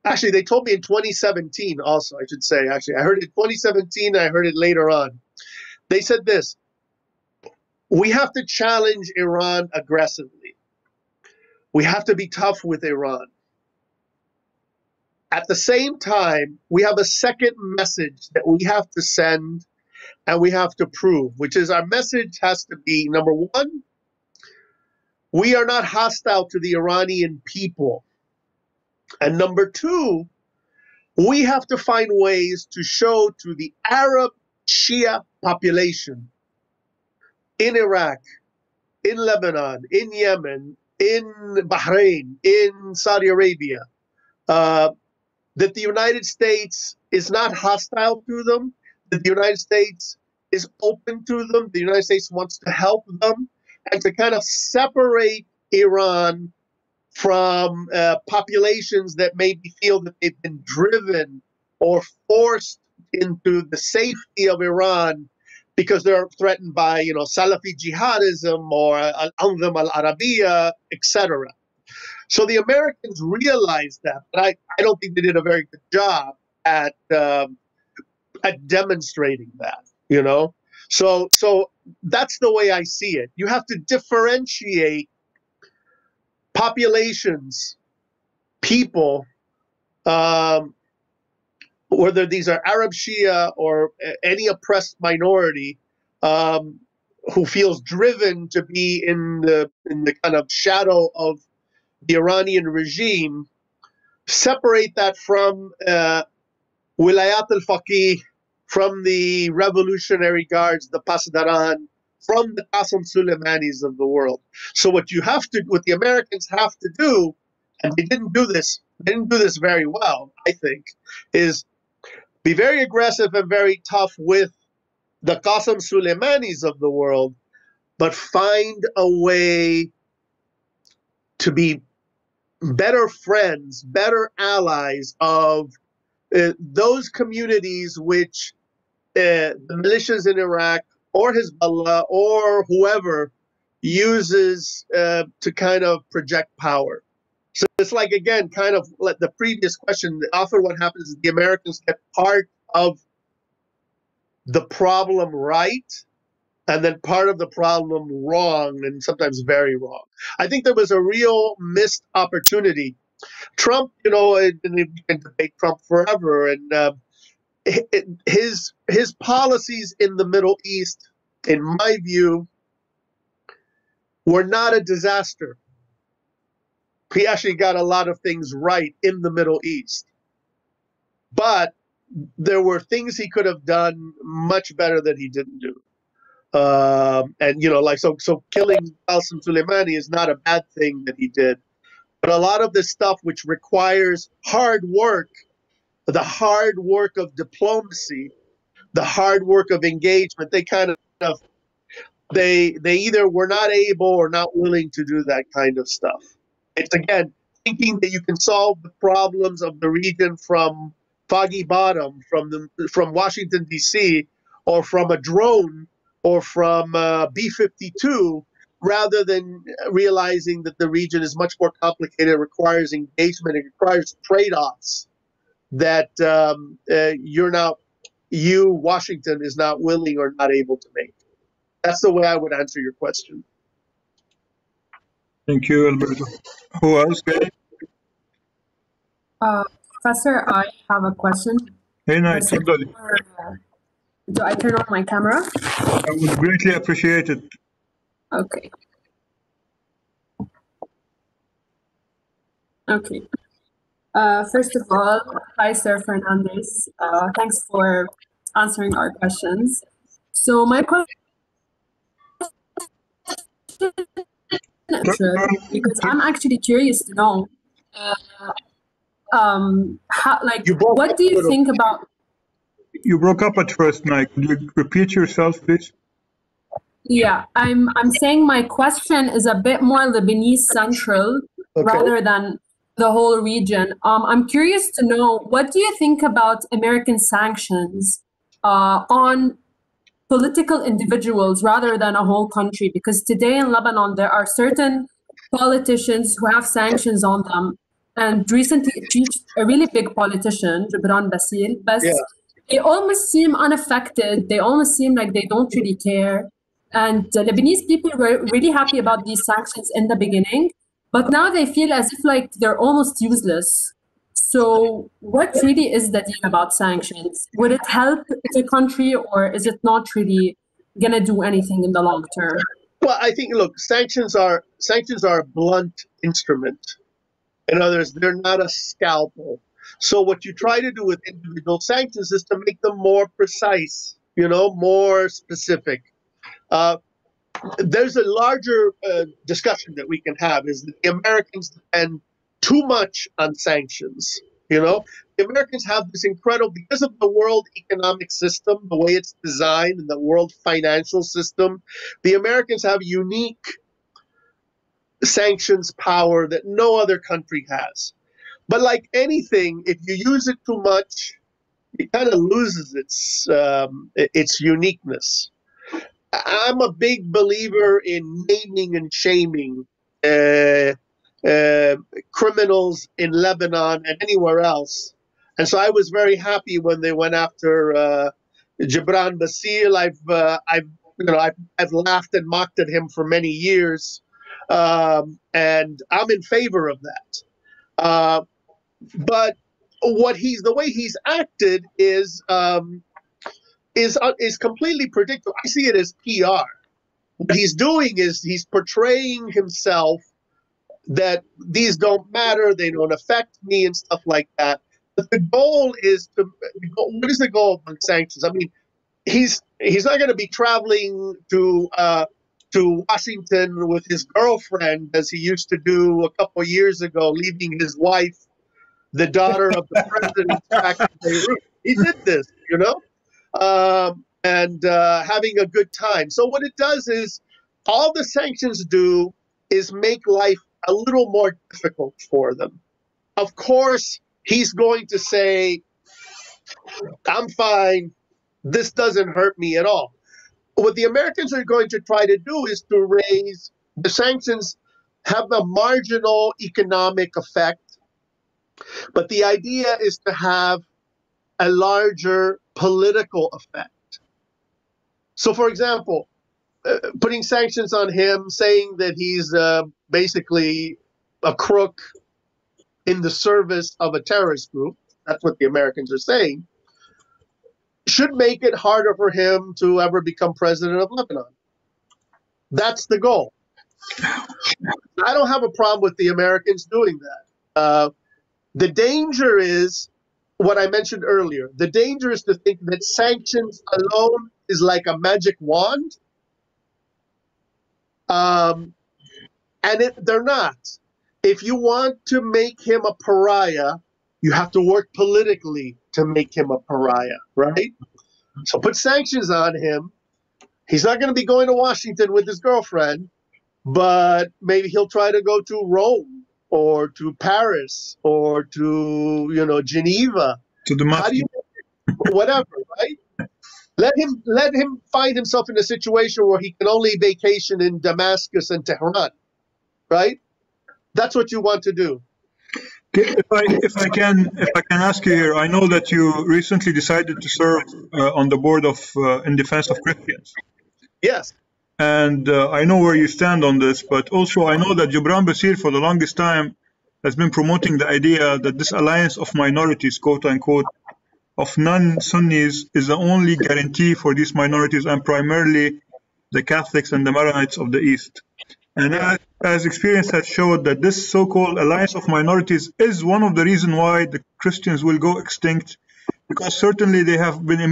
actually they told me in 2017 also, I should say. Actually, I heard it in 2017, I heard it later on. They said this: we have to challenge Iran aggressively. We have to be tough with Iran. At the same time, we have a second message that we have to send and we have to prove, which is our message has to be, number one, we are not hostile to the Iranian people. And number two, we have to find ways to show to the Arab Shia population in Iraq in Lebanon, in Yemen, in Bahrain, in Saudi Arabia, that the United States is not hostile to them, that the United States is open to them, the United States wants to help them, and to kind of separate Iran from populations that maybe feel that they've been driven or forced into the safety of Iran because they're threatened by, Salafi jihadism or Al-Anzam al-Arabiya, etc. So the Americans realized that, but I don't think they did a very good job at demonstrating that, So that's the way I see it. You have to differentiate populations, people, whether these are Arab Shia or any oppressed minority, who feels driven to be in the kind of shadow of the Iranian regime, separate that from Wilayat al-Faqih, from the Revolutionary Guards, the Pasdaran, from the Qasem Soleimanis of the world. So what the Americans have to do, and they didn't do this very well, I think, is be very aggressive and very tough with the Qasem Soleimanis of the world, but find a way to be better friends, better allies of those communities which the militias in Iraq or Hezbollah or whoever uses to kind of project power. So it's like, again, kind of like the previous question, often what happens is the Americans get part of the problem right and then part of the problem wrong, and sometimes very wrong. I think there was a real missed opportunity. Trump, and you can debate Trump forever, and his policies in the Middle East, in my view, were not a disaster. He actually got a lot of things right in the Middle East. But there were things he could have done much better that he didn't do. So killing Qasem Soleimani is not a bad thing that he did. But a lot of this stuff which requires hard work, the hard work of diplomacy, the hard work of engagement, they either were not able or not willing to do that kind of stuff. It's, again, thinking that you can solve the problems of the region from Foggy Bottom, from Washington, D.C., or from a drone, or from B-52, rather than realizing that the region is much more complicated, it requires engagement, it requires trade-offs that Washington, is not willing or not able to make. That's the way I would answer your question. Thank you, Alberto. Who else? Professor, I have a question. Hey, nice. Do I turn on my camera? I would greatly appreciate it. Okay. Okay. First of all, hi, Sir Fernandez. Thanks for answering our questions. So my question, because I'm actually curious to know, what do you think about? You broke up at first, Mike. Could you repeat yourself, please? Yeah, I'm saying my question is a bit more Lebanese central rather than the whole region. I'm curious to know, what do you think about American sanctions on political individuals rather than a whole country? Because today in Lebanon, there are certain politicians who have sanctions on them. And recently it reached a really big politician, Gibran Bassil, but they almost seem unaffected. They almost seem like they don't really care. And the Lebanese people were really happy about these sanctions in the beginning, but now they feel as if like they're almost useless. So what really is the deal about sanctions? Would it help the country, or is it not really going to do anything in the long term? Well, I think, look, sanctions are a blunt instrument. In other words, they're not a scalpel. So what you try to do with individual sanctions is to make them more precise, more specific. there's a larger discussion that we can have, is that the Americans depend too much on sanctions. You know, the Americans have this incredible, because of the world economic system, the way it's designed, and the world financial system, the Americans have unique sanctions power that no other country has. But like anything, if you use it too much, it kind of loses its uniqueness. I'm a big believer in naming and shaming criminals in Lebanon and anywhere else. And so I was very happy when they went after Gibran Bassil. I've laughed and mocked at him for many years, and I'm in favor of that. But the way he's acted is completely predictable. I see it as PR. What he's doing is he's portraying himself that these don't matter, they don't affect me, and stuff like that. But the goal is what is the goal of sanctions? I mean, he's not going to be traveling to Washington with his girlfriend as he used to do a couple of years ago, leaving his wife, the daughter of the president, back in Beirut. He did this, you know, and having a good time. So what it does is, all the sanctions do is make life a little more difficult for them. Of course, he's going to say, I'm fine, this doesn't hurt me at all. What the Americans are going to try to do is to raise the sanctions, have a marginal economic effect, but the idea is to have a larger political effect. So, for example, putting sanctions on him, saying that he's basically a crook in the service of a terrorist group, that's what the Americans are saying, should make it harder for him to ever become president of Lebanon. That's the goal. I don't have a problem with the Americans doing that. The danger is what I mentioned earlier. The danger is to think that sanctions alone is like a magic wand. And they're not. If you want to make him a pariah, you have to work politically to make him a pariah, right? So put sanctions on him. He's not going to be going to Washington with his girlfriend, but maybe he'll try to go to Rome or to Paris or to, Geneva. To the How do you, whatever, right? Let him find himself in a situation where he can only vacation in Damascus and Tehran, right? That's what you want to do. If I can ask you here, I know that you recently decided to serve on the board of in defense of Christians. Yes. And I know where you stand on this, but also I know that Gibran Bassil for the longest time has been promoting the idea that this alliance of minorities, quote unquote, of non-Sunnis is the only guarantee for these minorities, and primarily the Catholics and the Maronites of the East. And as experience has showed that this so-called alliance of minorities is one of the reasons why the Christians will go extinct, because certainly they have been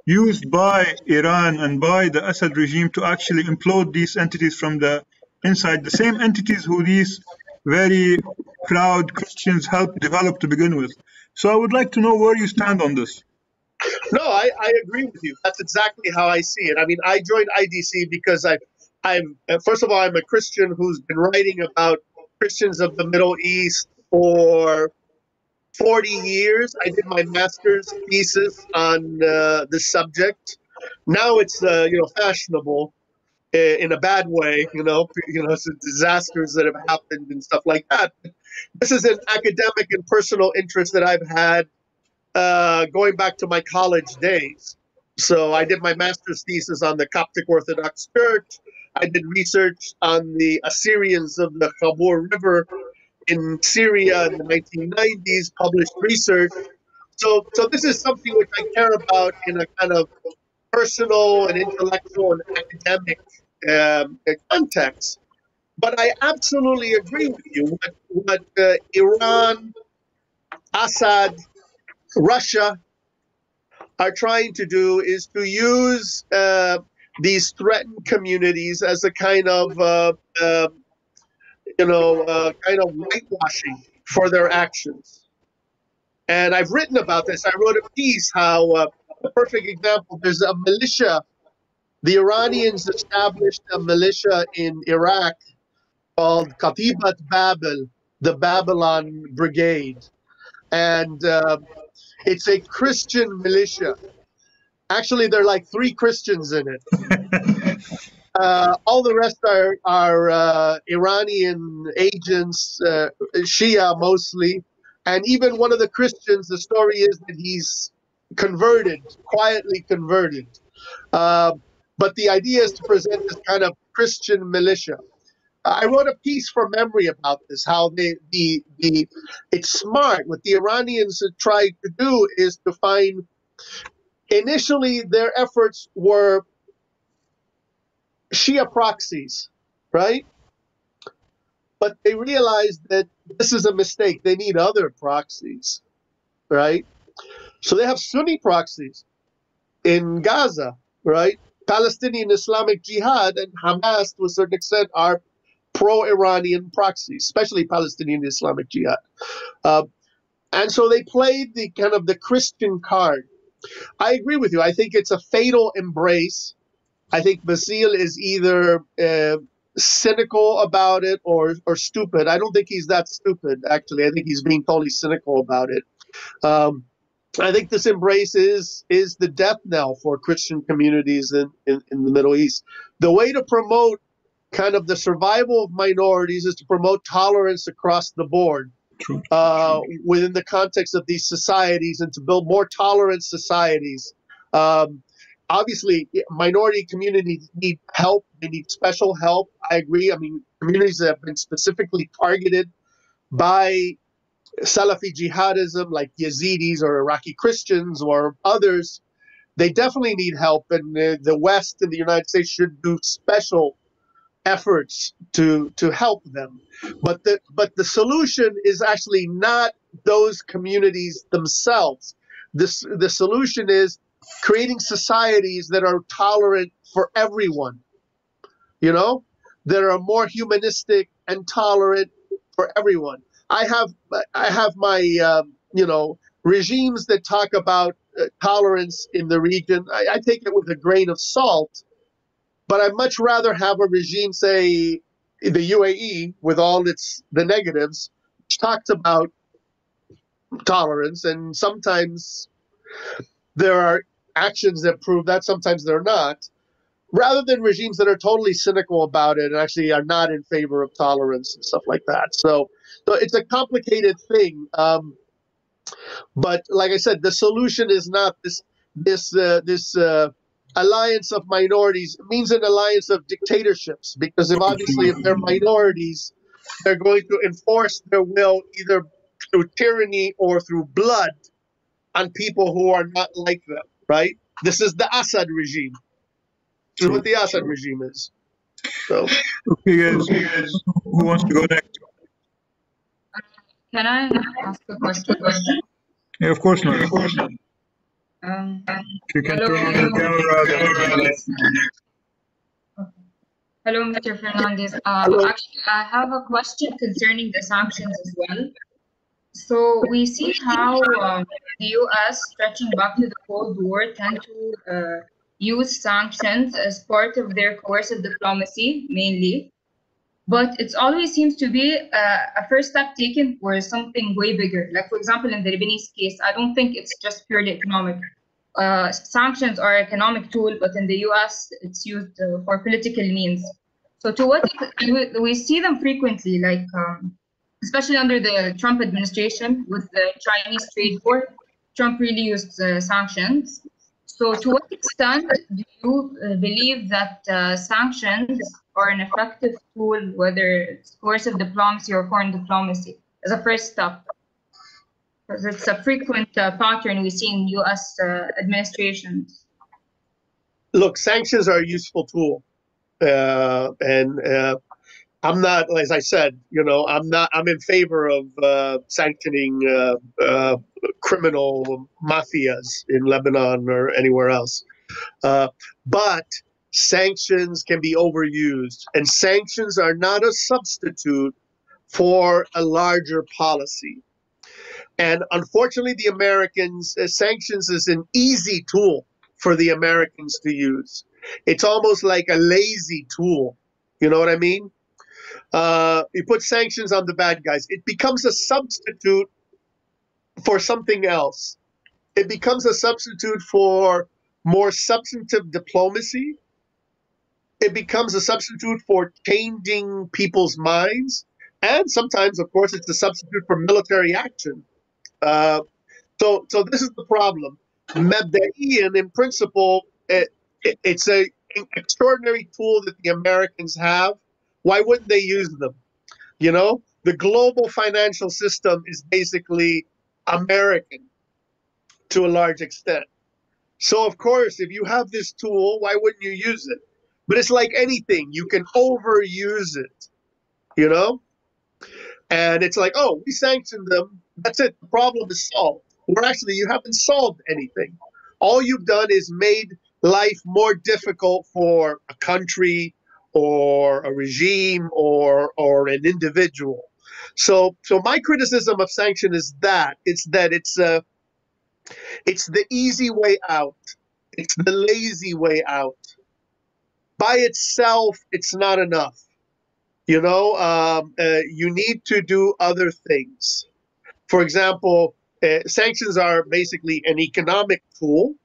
used by Iran and by the Assad regime to actually implode these entities from the inside, the same entities who these very proud Christians helped develop to begin with. So I would like to know where you stand on this. No, I agree with you. That's exactly how I see it. I mean, I joined IDC because I'm first of all, I'm a Christian who's been writing about Christians of the Middle East for 40 years. I did my master's thesis on this subject. Now it's fashionable in a bad way. Some disasters that have happened and stuff like that. This is an academic and personal interest that I've had going back to my college days. So I did my master's thesis on the Coptic Orthodox Church. I did research on the Assyrians of the Khabur River in Syria in the 1990s, published research. So this is something which I care about in a kind of personal and intellectual and academic context. But I absolutely agree with you. What Iran, Assad, Russia are trying to do is to use these threatened communities as a kind of kind of whitewashing for their actions. And I've written about this. I wrote a piece how a perfect example. There's a militia. The Iranians established a militia in Iraq called Katibat Babel, the Babylon Brigade, and it's a Christian militia. Actually, there are like 3 Christians in it. All the rest are Iranian agents, Shia mostly, and even one of the Christians. The story is that he's converted, quietly converted. But the idea is to present this kind of Christian militia. I wrote a piece for Memory about this. How it's smart. What the Iranians have tried to do is to find. Initially, their efforts were Shia proxies, right? But they realized that this is a mistake. They need other proxies, right? So they have Sunni proxies in Gaza, right? Palestinian Islamic Jihad and Hamas, to a certain extent, are pro-Iranian proxies, especially Palestinian Islamic Jihad. And so they played the kind of the Christian card. I agree with you. I think it's a fatal embrace. I think Basile is either cynical about it or stupid. I don't think he's that stupid, actually. I think he's being totally cynical about it. I think this embrace is the death knell for Christian communities in the Middle East. The way to promote kind of the survival of minorities is to promote tolerance across the board. Within the context of these societies, and to build more tolerant societies. Obviously, minority communities need help. They need special help. I agree. I mean, communities that have been specifically targeted by Salafi jihadism, like Yazidis or Iraqi Christians or others, they definitely need help. And the West and the United States should do special efforts to help them. But the solution is actually not those communities themselves. The solution is creating societies that are tolerant for everyone, that are more humanistic and tolerant for everyone. I have my regimes that talk about tolerance in the region. I take it with a grain of salt. But I'd much rather have a regime, say, the UAE, with all the negatives, which talks about tolerance, and sometimes there are actions that prove that, sometimes they're not, rather than regimes that are totally cynical about it and actually are not in favor of tolerance and stuff like that. So it's a complicated thing. But like I said, the solution is not this alliance of minorities. It means an alliance of dictatorships, because if they're minorities, they're going to enforce their will either through tyranny or through blood on people who are not like them, right? This is the Assad regime. This is what the Assad regime is. So, okay, guys, who wants to go next? Can I ask a question? Yeah, of course not. You can turn on your camera. Hello, Mr. Fernandez. Actually, I have a question concerning the sanctions as well. So we see how the U.S., stretching back to the Cold War, tend to use sanctions as part of their coercive diplomacy, mainly. But it always seems to be a first step taken for something way bigger. Like, for example, in the Lebanese case, I don't think it's just purely economic. Sanctions are an economic tool, but in the U.S., it's used for political means. So to what we see them frequently, like especially under the Trump administration with the Chinese trade war, Trump really used sanctions. So to what extent do you believe that sanctions are an effective tool, whether it's coercive diplomacy or foreign diplomacy, as a first step? Because it's a frequent pattern we see in U.S. administrations. Look, sanctions are a useful tool. I'm not, as I said, I'm in favor of sanctioning criminal mafias in Lebanon or anywhere else. But sanctions can be overused, and sanctions are not a substitute for a larger policy. And unfortunately, the Americans, sanctions is an easy tool for the Americans to use. It's almost like a lazy tool. You know what I mean? You put sanctions on the bad guys. It becomes a substitute for something else. It becomes a substitute for more substantive diplomacy. It becomes a substitute for changing people's minds. And sometimes, of course, it's a substitute for military action. So this is the problem. Mabda'iyan, in principle, it's an extraordinary tool that the Americans have. Why wouldn't they use them? You know, the global financial system is basically American to a large extent. So, of course, if you have this tool, why wouldn't you use it? But it's like anything, you can overuse it, you know? And it's like, oh, we sanctioned them. That's it. The problem is solved. Where actually, you haven't solved anything. All you've done is made life more difficult for a country or a regime or an individual. So my criticism of sanction is that it's the easy way out. It's the lazy way out. By itself, it's not enough. You know, you need to do other things. For example, sanctions are basically an economic tool,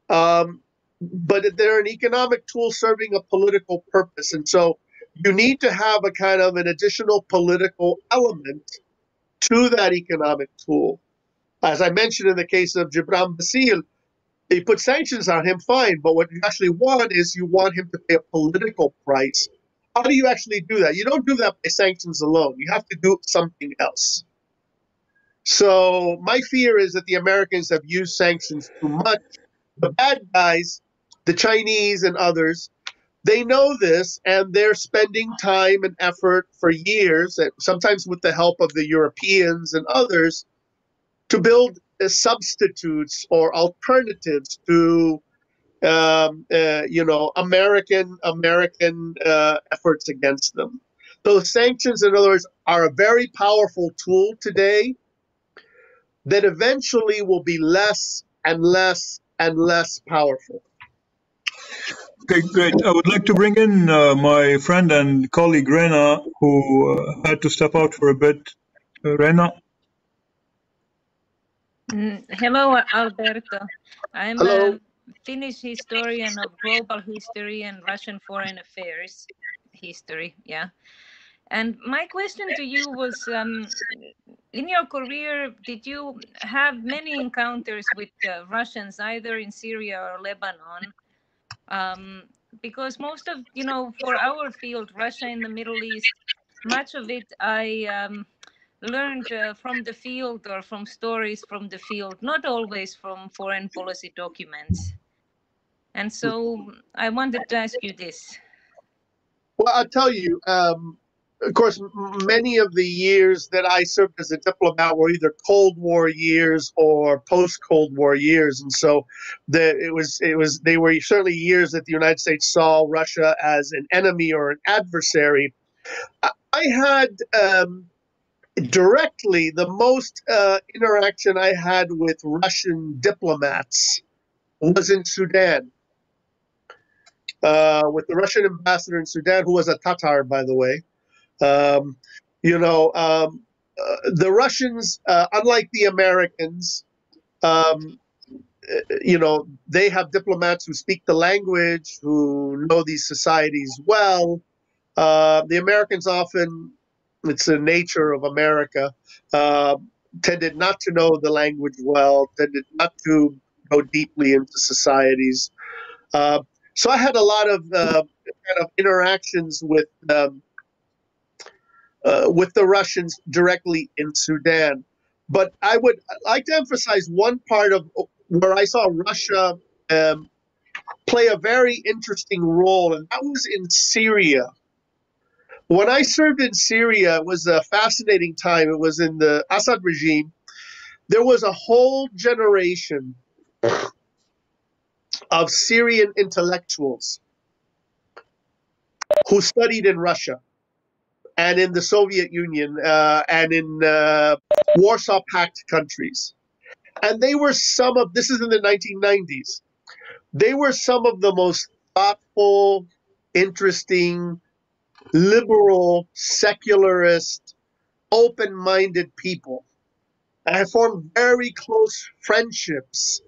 but they're an economic tool serving a political purpose. And so you need to have a kind of an additional political element to that economic tool. As I mentioned in the case of Gibran Bassil, they put sanctions on him, fine, but what you actually want is you want him to pay a political price. How do you actually do that? You don't do that by sanctions alone. You have to do something else. So my fear is that the Americans have used sanctions too much. The bad guys, the Chinese and others, they know this, and they're spending time and effort for years, sometimes with the help of the Europeans and others, to build substitutes or alternatives to American efforts against them. Those sanctions, in other words, are a very powerful tool today that eventually will be less and less and less powerful. Okay, great. I would like to bring in my friend and colleague Rena, who had to step out for a bit. Rena? Hello, Alberto. I'm Hello. a Finnish historian of global history and Russian foreign affairs history. Yeah. And my question to you was, in your career, did you have many encounters with Russians, either in Syria or Lebanon? Because most of, for our field, Russia in the Middle East, much of it I learned from the field or from stories from the field, not always from foreign policy documents. And so I wanted to ask you this. Well, I'll tell you, of course, many of the years that I served as a diplomat were either Cold War years or post-Cold War years, and so they were certainly years that the United States saw Russia as an enemy or an adversary. I had directly the most interaction I had with Russian diplomats was in Sudan. With the Russian ambassador in Sudan, who was a Tatar, by the way. The Russians, unlike the Americans, they have diplomats who speak the language, who know these societies well. The Americans often, it's the nature of America, tended not to know the language well, tended not to go deeply into societies. So I had a lot of kind of interactions with the Russians directly in Sudan. But I would like to emphasize one part of where I saw Russia play a very interesting role, and that was in Syria. When I served in Syria, it was a fascinating time. It was in the Assad regime. There was a whole generation of Syrian intellectuals who studied in Russia and in the Soviet Union and in Warsaw Pact countries. And they were this is in the 1990s, they were some of the most thoughtful, interesting, liberal, secularist, open-minded people. I have formed very close friendships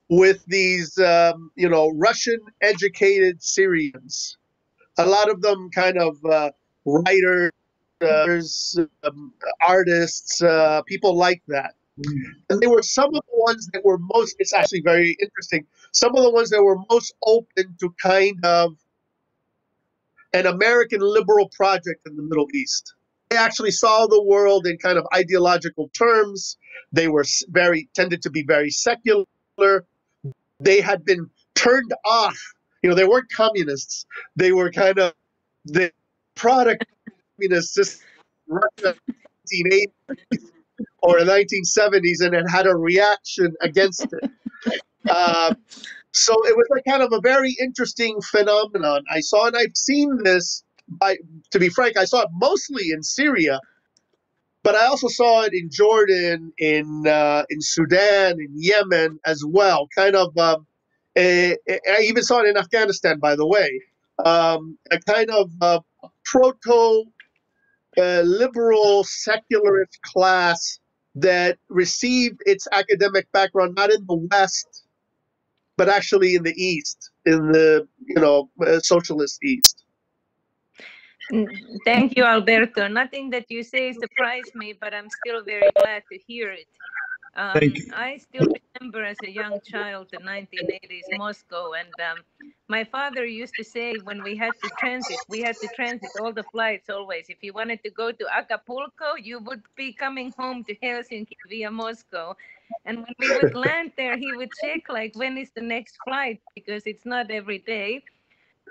with these, Russian-educated Syrians. A lot of them kind of writers, artists, people like that. And they were some of the ones that were most, it's actually very interesting, some of the ones that were most open to kind of an American liberal project in the Middle East. They actually saw the world in kind of ideological terms. They were tended to be very secular. They had been turned off. They weren't communists. They were kind of the product of communist system, Russia, 1980s or 1970s, and it had a reaction against it. So it was like kind of a very interesting phenomenon I saw, and I've seen this. To be frank, I saw it mostly in Syria, but I also saw it in Jordan, in Sudan, in Yemen as well. Kind of, I even saw it in Afghanistan, by the way. A kind of proto-liberal secularist class that received its academic background not in the West, but actually in the East, in the socialist East. Thank you, Alberto. Nothing that you say surprised me, but I'm still very glad to hear it. I still remember as a young child the 1980s Moscow, and my father used to say when we had to transit all the flights always. If you wanted to go to Acapulco, you would be coming home to Helsinki via Moscow. And when we would land there, he would check like when is the next flight, because it's not every day.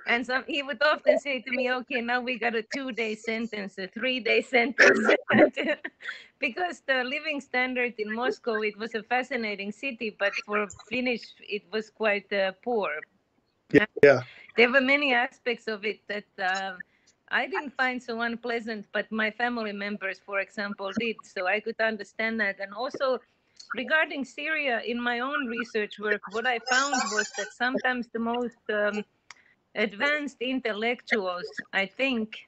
And so he would often say to me, okay, now we got a 2-day sentence, a 3-day sentence. Because the living standard in Moscow, it was a fascinating city, but for Finnish, it was quite poor. Yeah. There were many aspects of it that I didn't find so unpleasant, but my family members, for example, did. So I could understand that. And also regarding Syria, in my own research work, what I found was that sometimes the most advanced intellectuals, I think,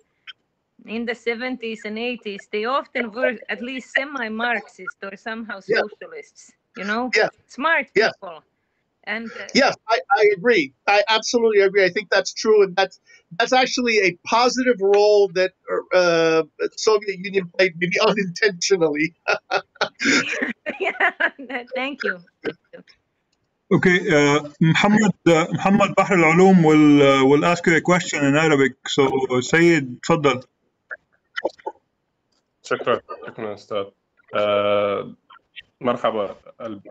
in the 70s and 80s, they often were at least semi-Marxist or somehow socialists, smart people. And yes, I agree. I absolutely agree. I think that's true, and that's actually a positive role that the Soviet Union played, maybe unintentionally. Yeah, thank you. Okay, Muhammad Bahr al-Ulum will ask you a question in Arabic. So, Sayyid, تفضل. شكرا أستاذ. مرحبا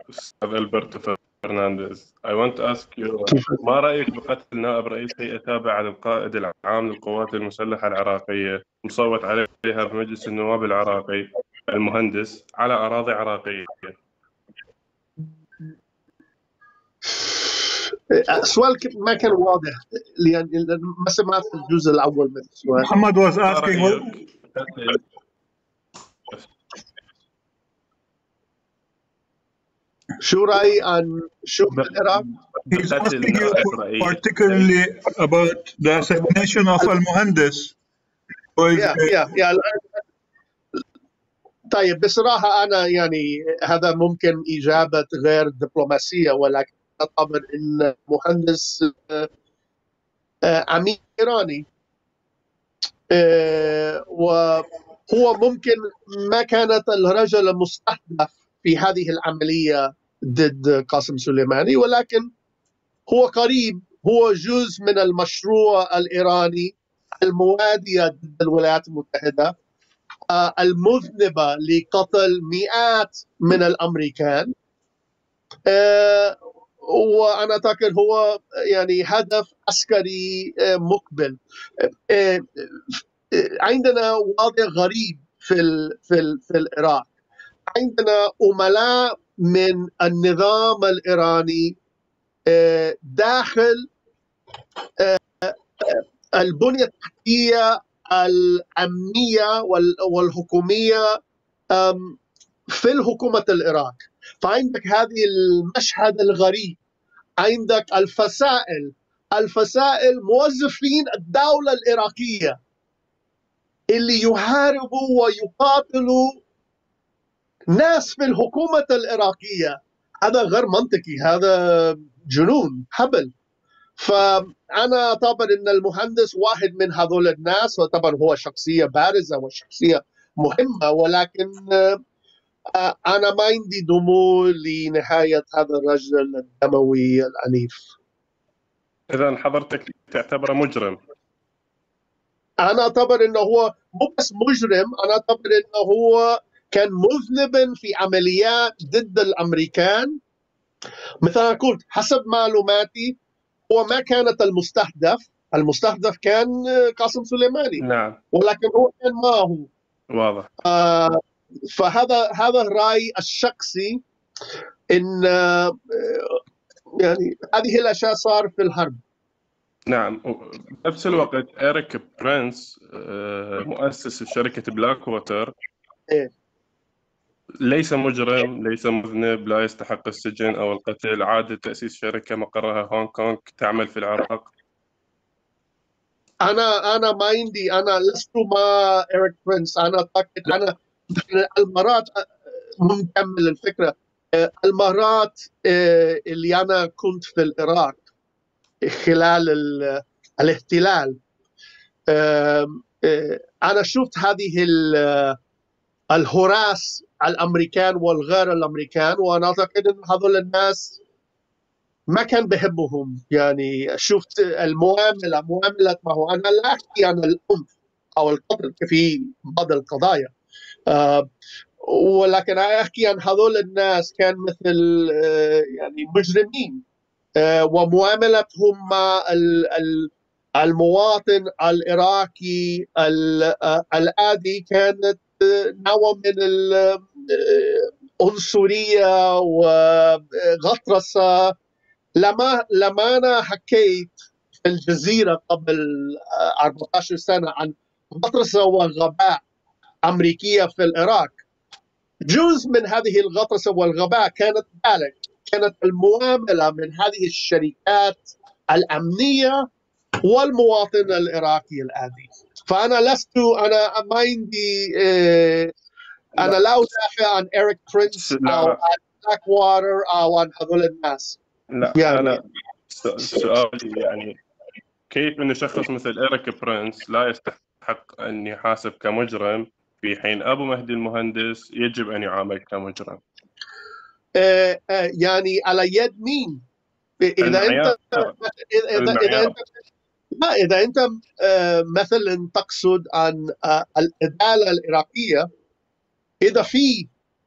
أستاذ ألبرتو فرنانديز. I want to ask you ما رأيك بقتل نائب رئيس هيئة تابعة للقائد العام للقوات المسلحة العراقية مصوت عليها بمجلس النواب العراقي المهندس على أراضي عراقية؟ السؤال ما كان واضح لأن ما سمعت الجزء الأول من السؤال. محمد was asking شو رأيي عن شؤون العراق؟ He's asking you particularly about the assassination of Al-Muhandis. طيب بصراحة أنا هذا ممكن إجابة غير دبلوماسية، ولكن طبعا إن مهندس عميل إيراني، وهو ممكن ما كانت الرجل مستهدف في هذه العملية ضد قاسم سليماني، ولكن هو قريب، هو جزء من المشروع الإيراني الموادية ضد الولايات المتحدة، المذنبة لقتل مئات من الأمريكان. وأنا أعتقد هو هدف عسكري مقبل. عندنا وضع غريب في العراق. عندنا عملاء من النظام الإيراني داخل البنية التحتية الإرهابية الأمنية والحكومية في الحكومة العراق. فعندك هذه المشهد الغريب، عندك الفسائل موظفين الدولة العراقية اللي يحاربوا ويقاتلوا ناس في الحكومة العراقية. هذا غير منطقي، هذا جنون هبل. فأنا أعتبر أن المهندس واحد من هذول الناس، وطبعا هو شخصية بارزة وشخصية مهمة، ولكن أنا ما عندي دموع لنهاية هذا الرجل الدموي العنيف. إذا حضرتك تعتبره مجرم؟ أنا أعتبر أنه هو مو بس مجرم، أنا أعتبر أنه هو كان مذنبا في عمليات ضد الأمريكان. مثلا قلت حسب معلوماتي هو ما كانت المستهدف كان قاسم سليماني. نعم. ولكن هو كان معه. واضح. فهذا الرأي الشخصي، إن يعني هذه الأشياء صار في الحرب. نعم. بنفس الوقت إريك برينس مؤسس شركة بلاك ووتر ليس مجرم، ليس مذنب، لا يستحق السجن أو القتل، عاد تأسيس شركة مقرها هونغ كونغ تعمل في العراق. أنا ما عندي، أنا لست مع إريك برينس. أنا أعتقد أنا المرات مكمل الفكرة. المرات اللي أنا كنت في العراق خلال الاحتلال، أنا شفت هذه الهراس الأمريكان والغير الأمريكان، وأنا أعتقد أن هذول الناس ما كان بحبهم. يعني شفت معاملة ما هو، أنا لا أحكي عن العنف أو القتل في بعض القضايا، ولكن أحكي عن هذول الناس كان مثل يعني مجرمين، ومعاملتهم مع المواطن العراقي العادي كانت نوع من العنصرية وغطرسة. لما أنا حكيت في الجزيرة قبل 14 سنة عن غطرسة وغباء أمريكية في العراق، جزء من هذه الغطرسة والغباء كانت المعاملة من هذه الشركات الأمنية والمواطن العراقي العادي. فأنا أنا ما عندي أنا لا أدافع عن إريك برينس أو عن بلاك ووتر أو عن هذول الناس. لا يعني أنا سؤالي يعني كيف إن شخص مثل إريك برينس لا يستحق أن يحاسب كمجرم في حين أبو مهدي المهندس يجب أن يعامل كمجرم؟ يعني على يد مين؟ إذا أنت مثلا تقصد عن العدالة العراقية،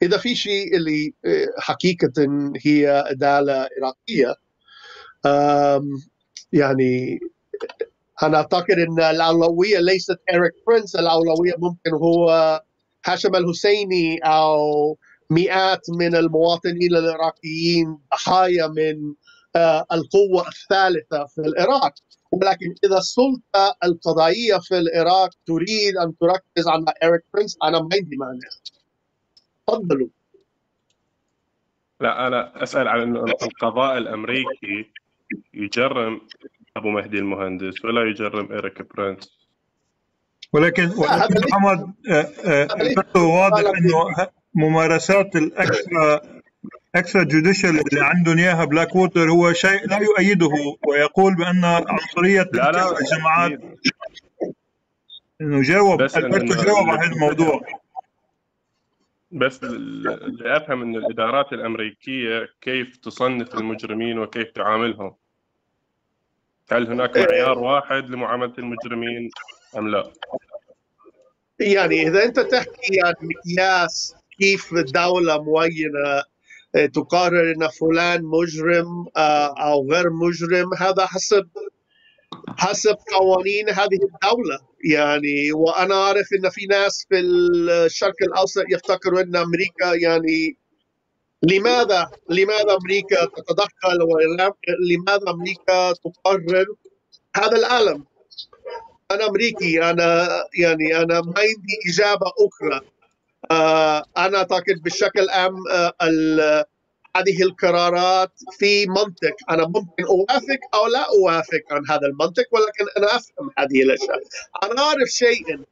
إذا في شيء اللي حقيقة هي عدالة عراقية، يعني أنا أعتقد أن الأولوية ليست إريك برينس، الأولوية ممكن هو هاشم الحسيني أو مئات من المواطنين العراقيين ضحايا من القوة الثالثة في العراق. ولكن إذا السلطة القضائية في العراق تريد أن تركز على إريك برينس، أنا ما عندي مانع. تفضلوا. لا أنا أسأل عن أن القضاء الأمريكي يجرم أبو مهدي المهندس ولا يجرم إريك برينس. ولكن محمد واضح أنه ممارسات الأكثر جوديشال اللي عندهم إياها بلاك ووتر هو شيء لا يؤيده، ويقول بأن عنصرية الجماعات. إنه جاوب ألبرتو جاوب على هذا الموضوع. بس اللي أفهم أن الإدارات الأمريكية كيف تصنف المجرمين وكيف تعاملهم. هل هناك معيار واحد لمعاملة المجرمين أم لا؟ يعني إذا أنت تحكي عن مقياس كيف دولة معينة تقرر أن فلان مجرم أو غير مجرم، هذا حسب قوانين هذه الدولة. يعني وأنا أعرف أن في ناس في الشرق الأوسط يفتكروا أن أمريكا يعني لماذا أمريكا تتدخل ولماذا أمريكا تقرر هذا العالم. أنا أمريكي، أنا ما عندي إجابة أخرى. أنا أعتقد بشكل عام هذه القرارات في منطق. أنا ممكن أوافق أو لا أوافق عن هذا المنطق، ولكن أنا أفهم هذه الأشياء. أنا أعرف شيئا،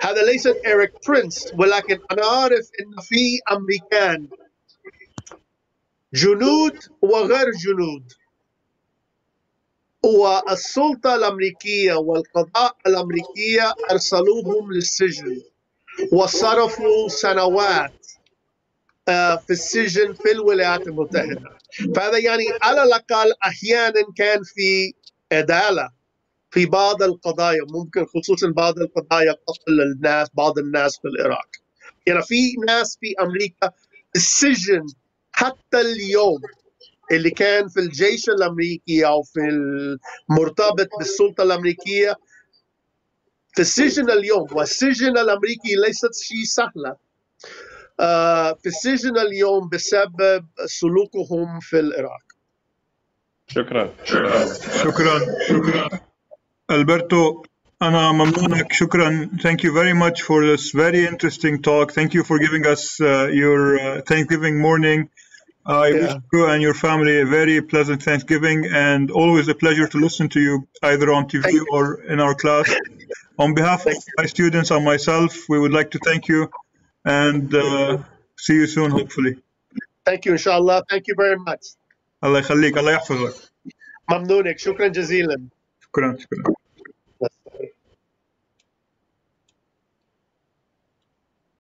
هذا ليس إريك برينس، ولكن أنا أعرف أن في أمريكان جنود وغير جنود، والسلطة الأمريكية والقضاء الأمريكية أرسلوهم للسجن وصرفوا سنوات في السجن في الولايات المتحدة. فهذا يعني على الأقل أحيانا كان في عدالة في بعض القضايا، ممكن خصوصا بعض القضايا قتل الناس، بعض الناس في العراق. يعني في ناس في أمريكا السجن حتى اليوم، اللي كان في الجيش الأمريكي أو في المرتبط بالسلطة الأمريكية في السجن اليوم. والسجن الأمريكي ليست شيء سهلة في السجن اليوم بسبب سلوكهم في العراق. شكرا. Alberto, أنا ممنونك. شكرا. Thank you very much for this very interesting talk. Thank you for giving us your Thanksgiving morning. I wish you and your family a very pleasant Thanksgiving, and always a pleasure to listen to you either on TV or in our class. On behalf of my students and myself, we would like to thank you and see you soon, hopefully. Thank you, inshallah. Thank you very much. الله يخليك. الله يحفظك. ممنونك. شكرا جزيلا. شكرا.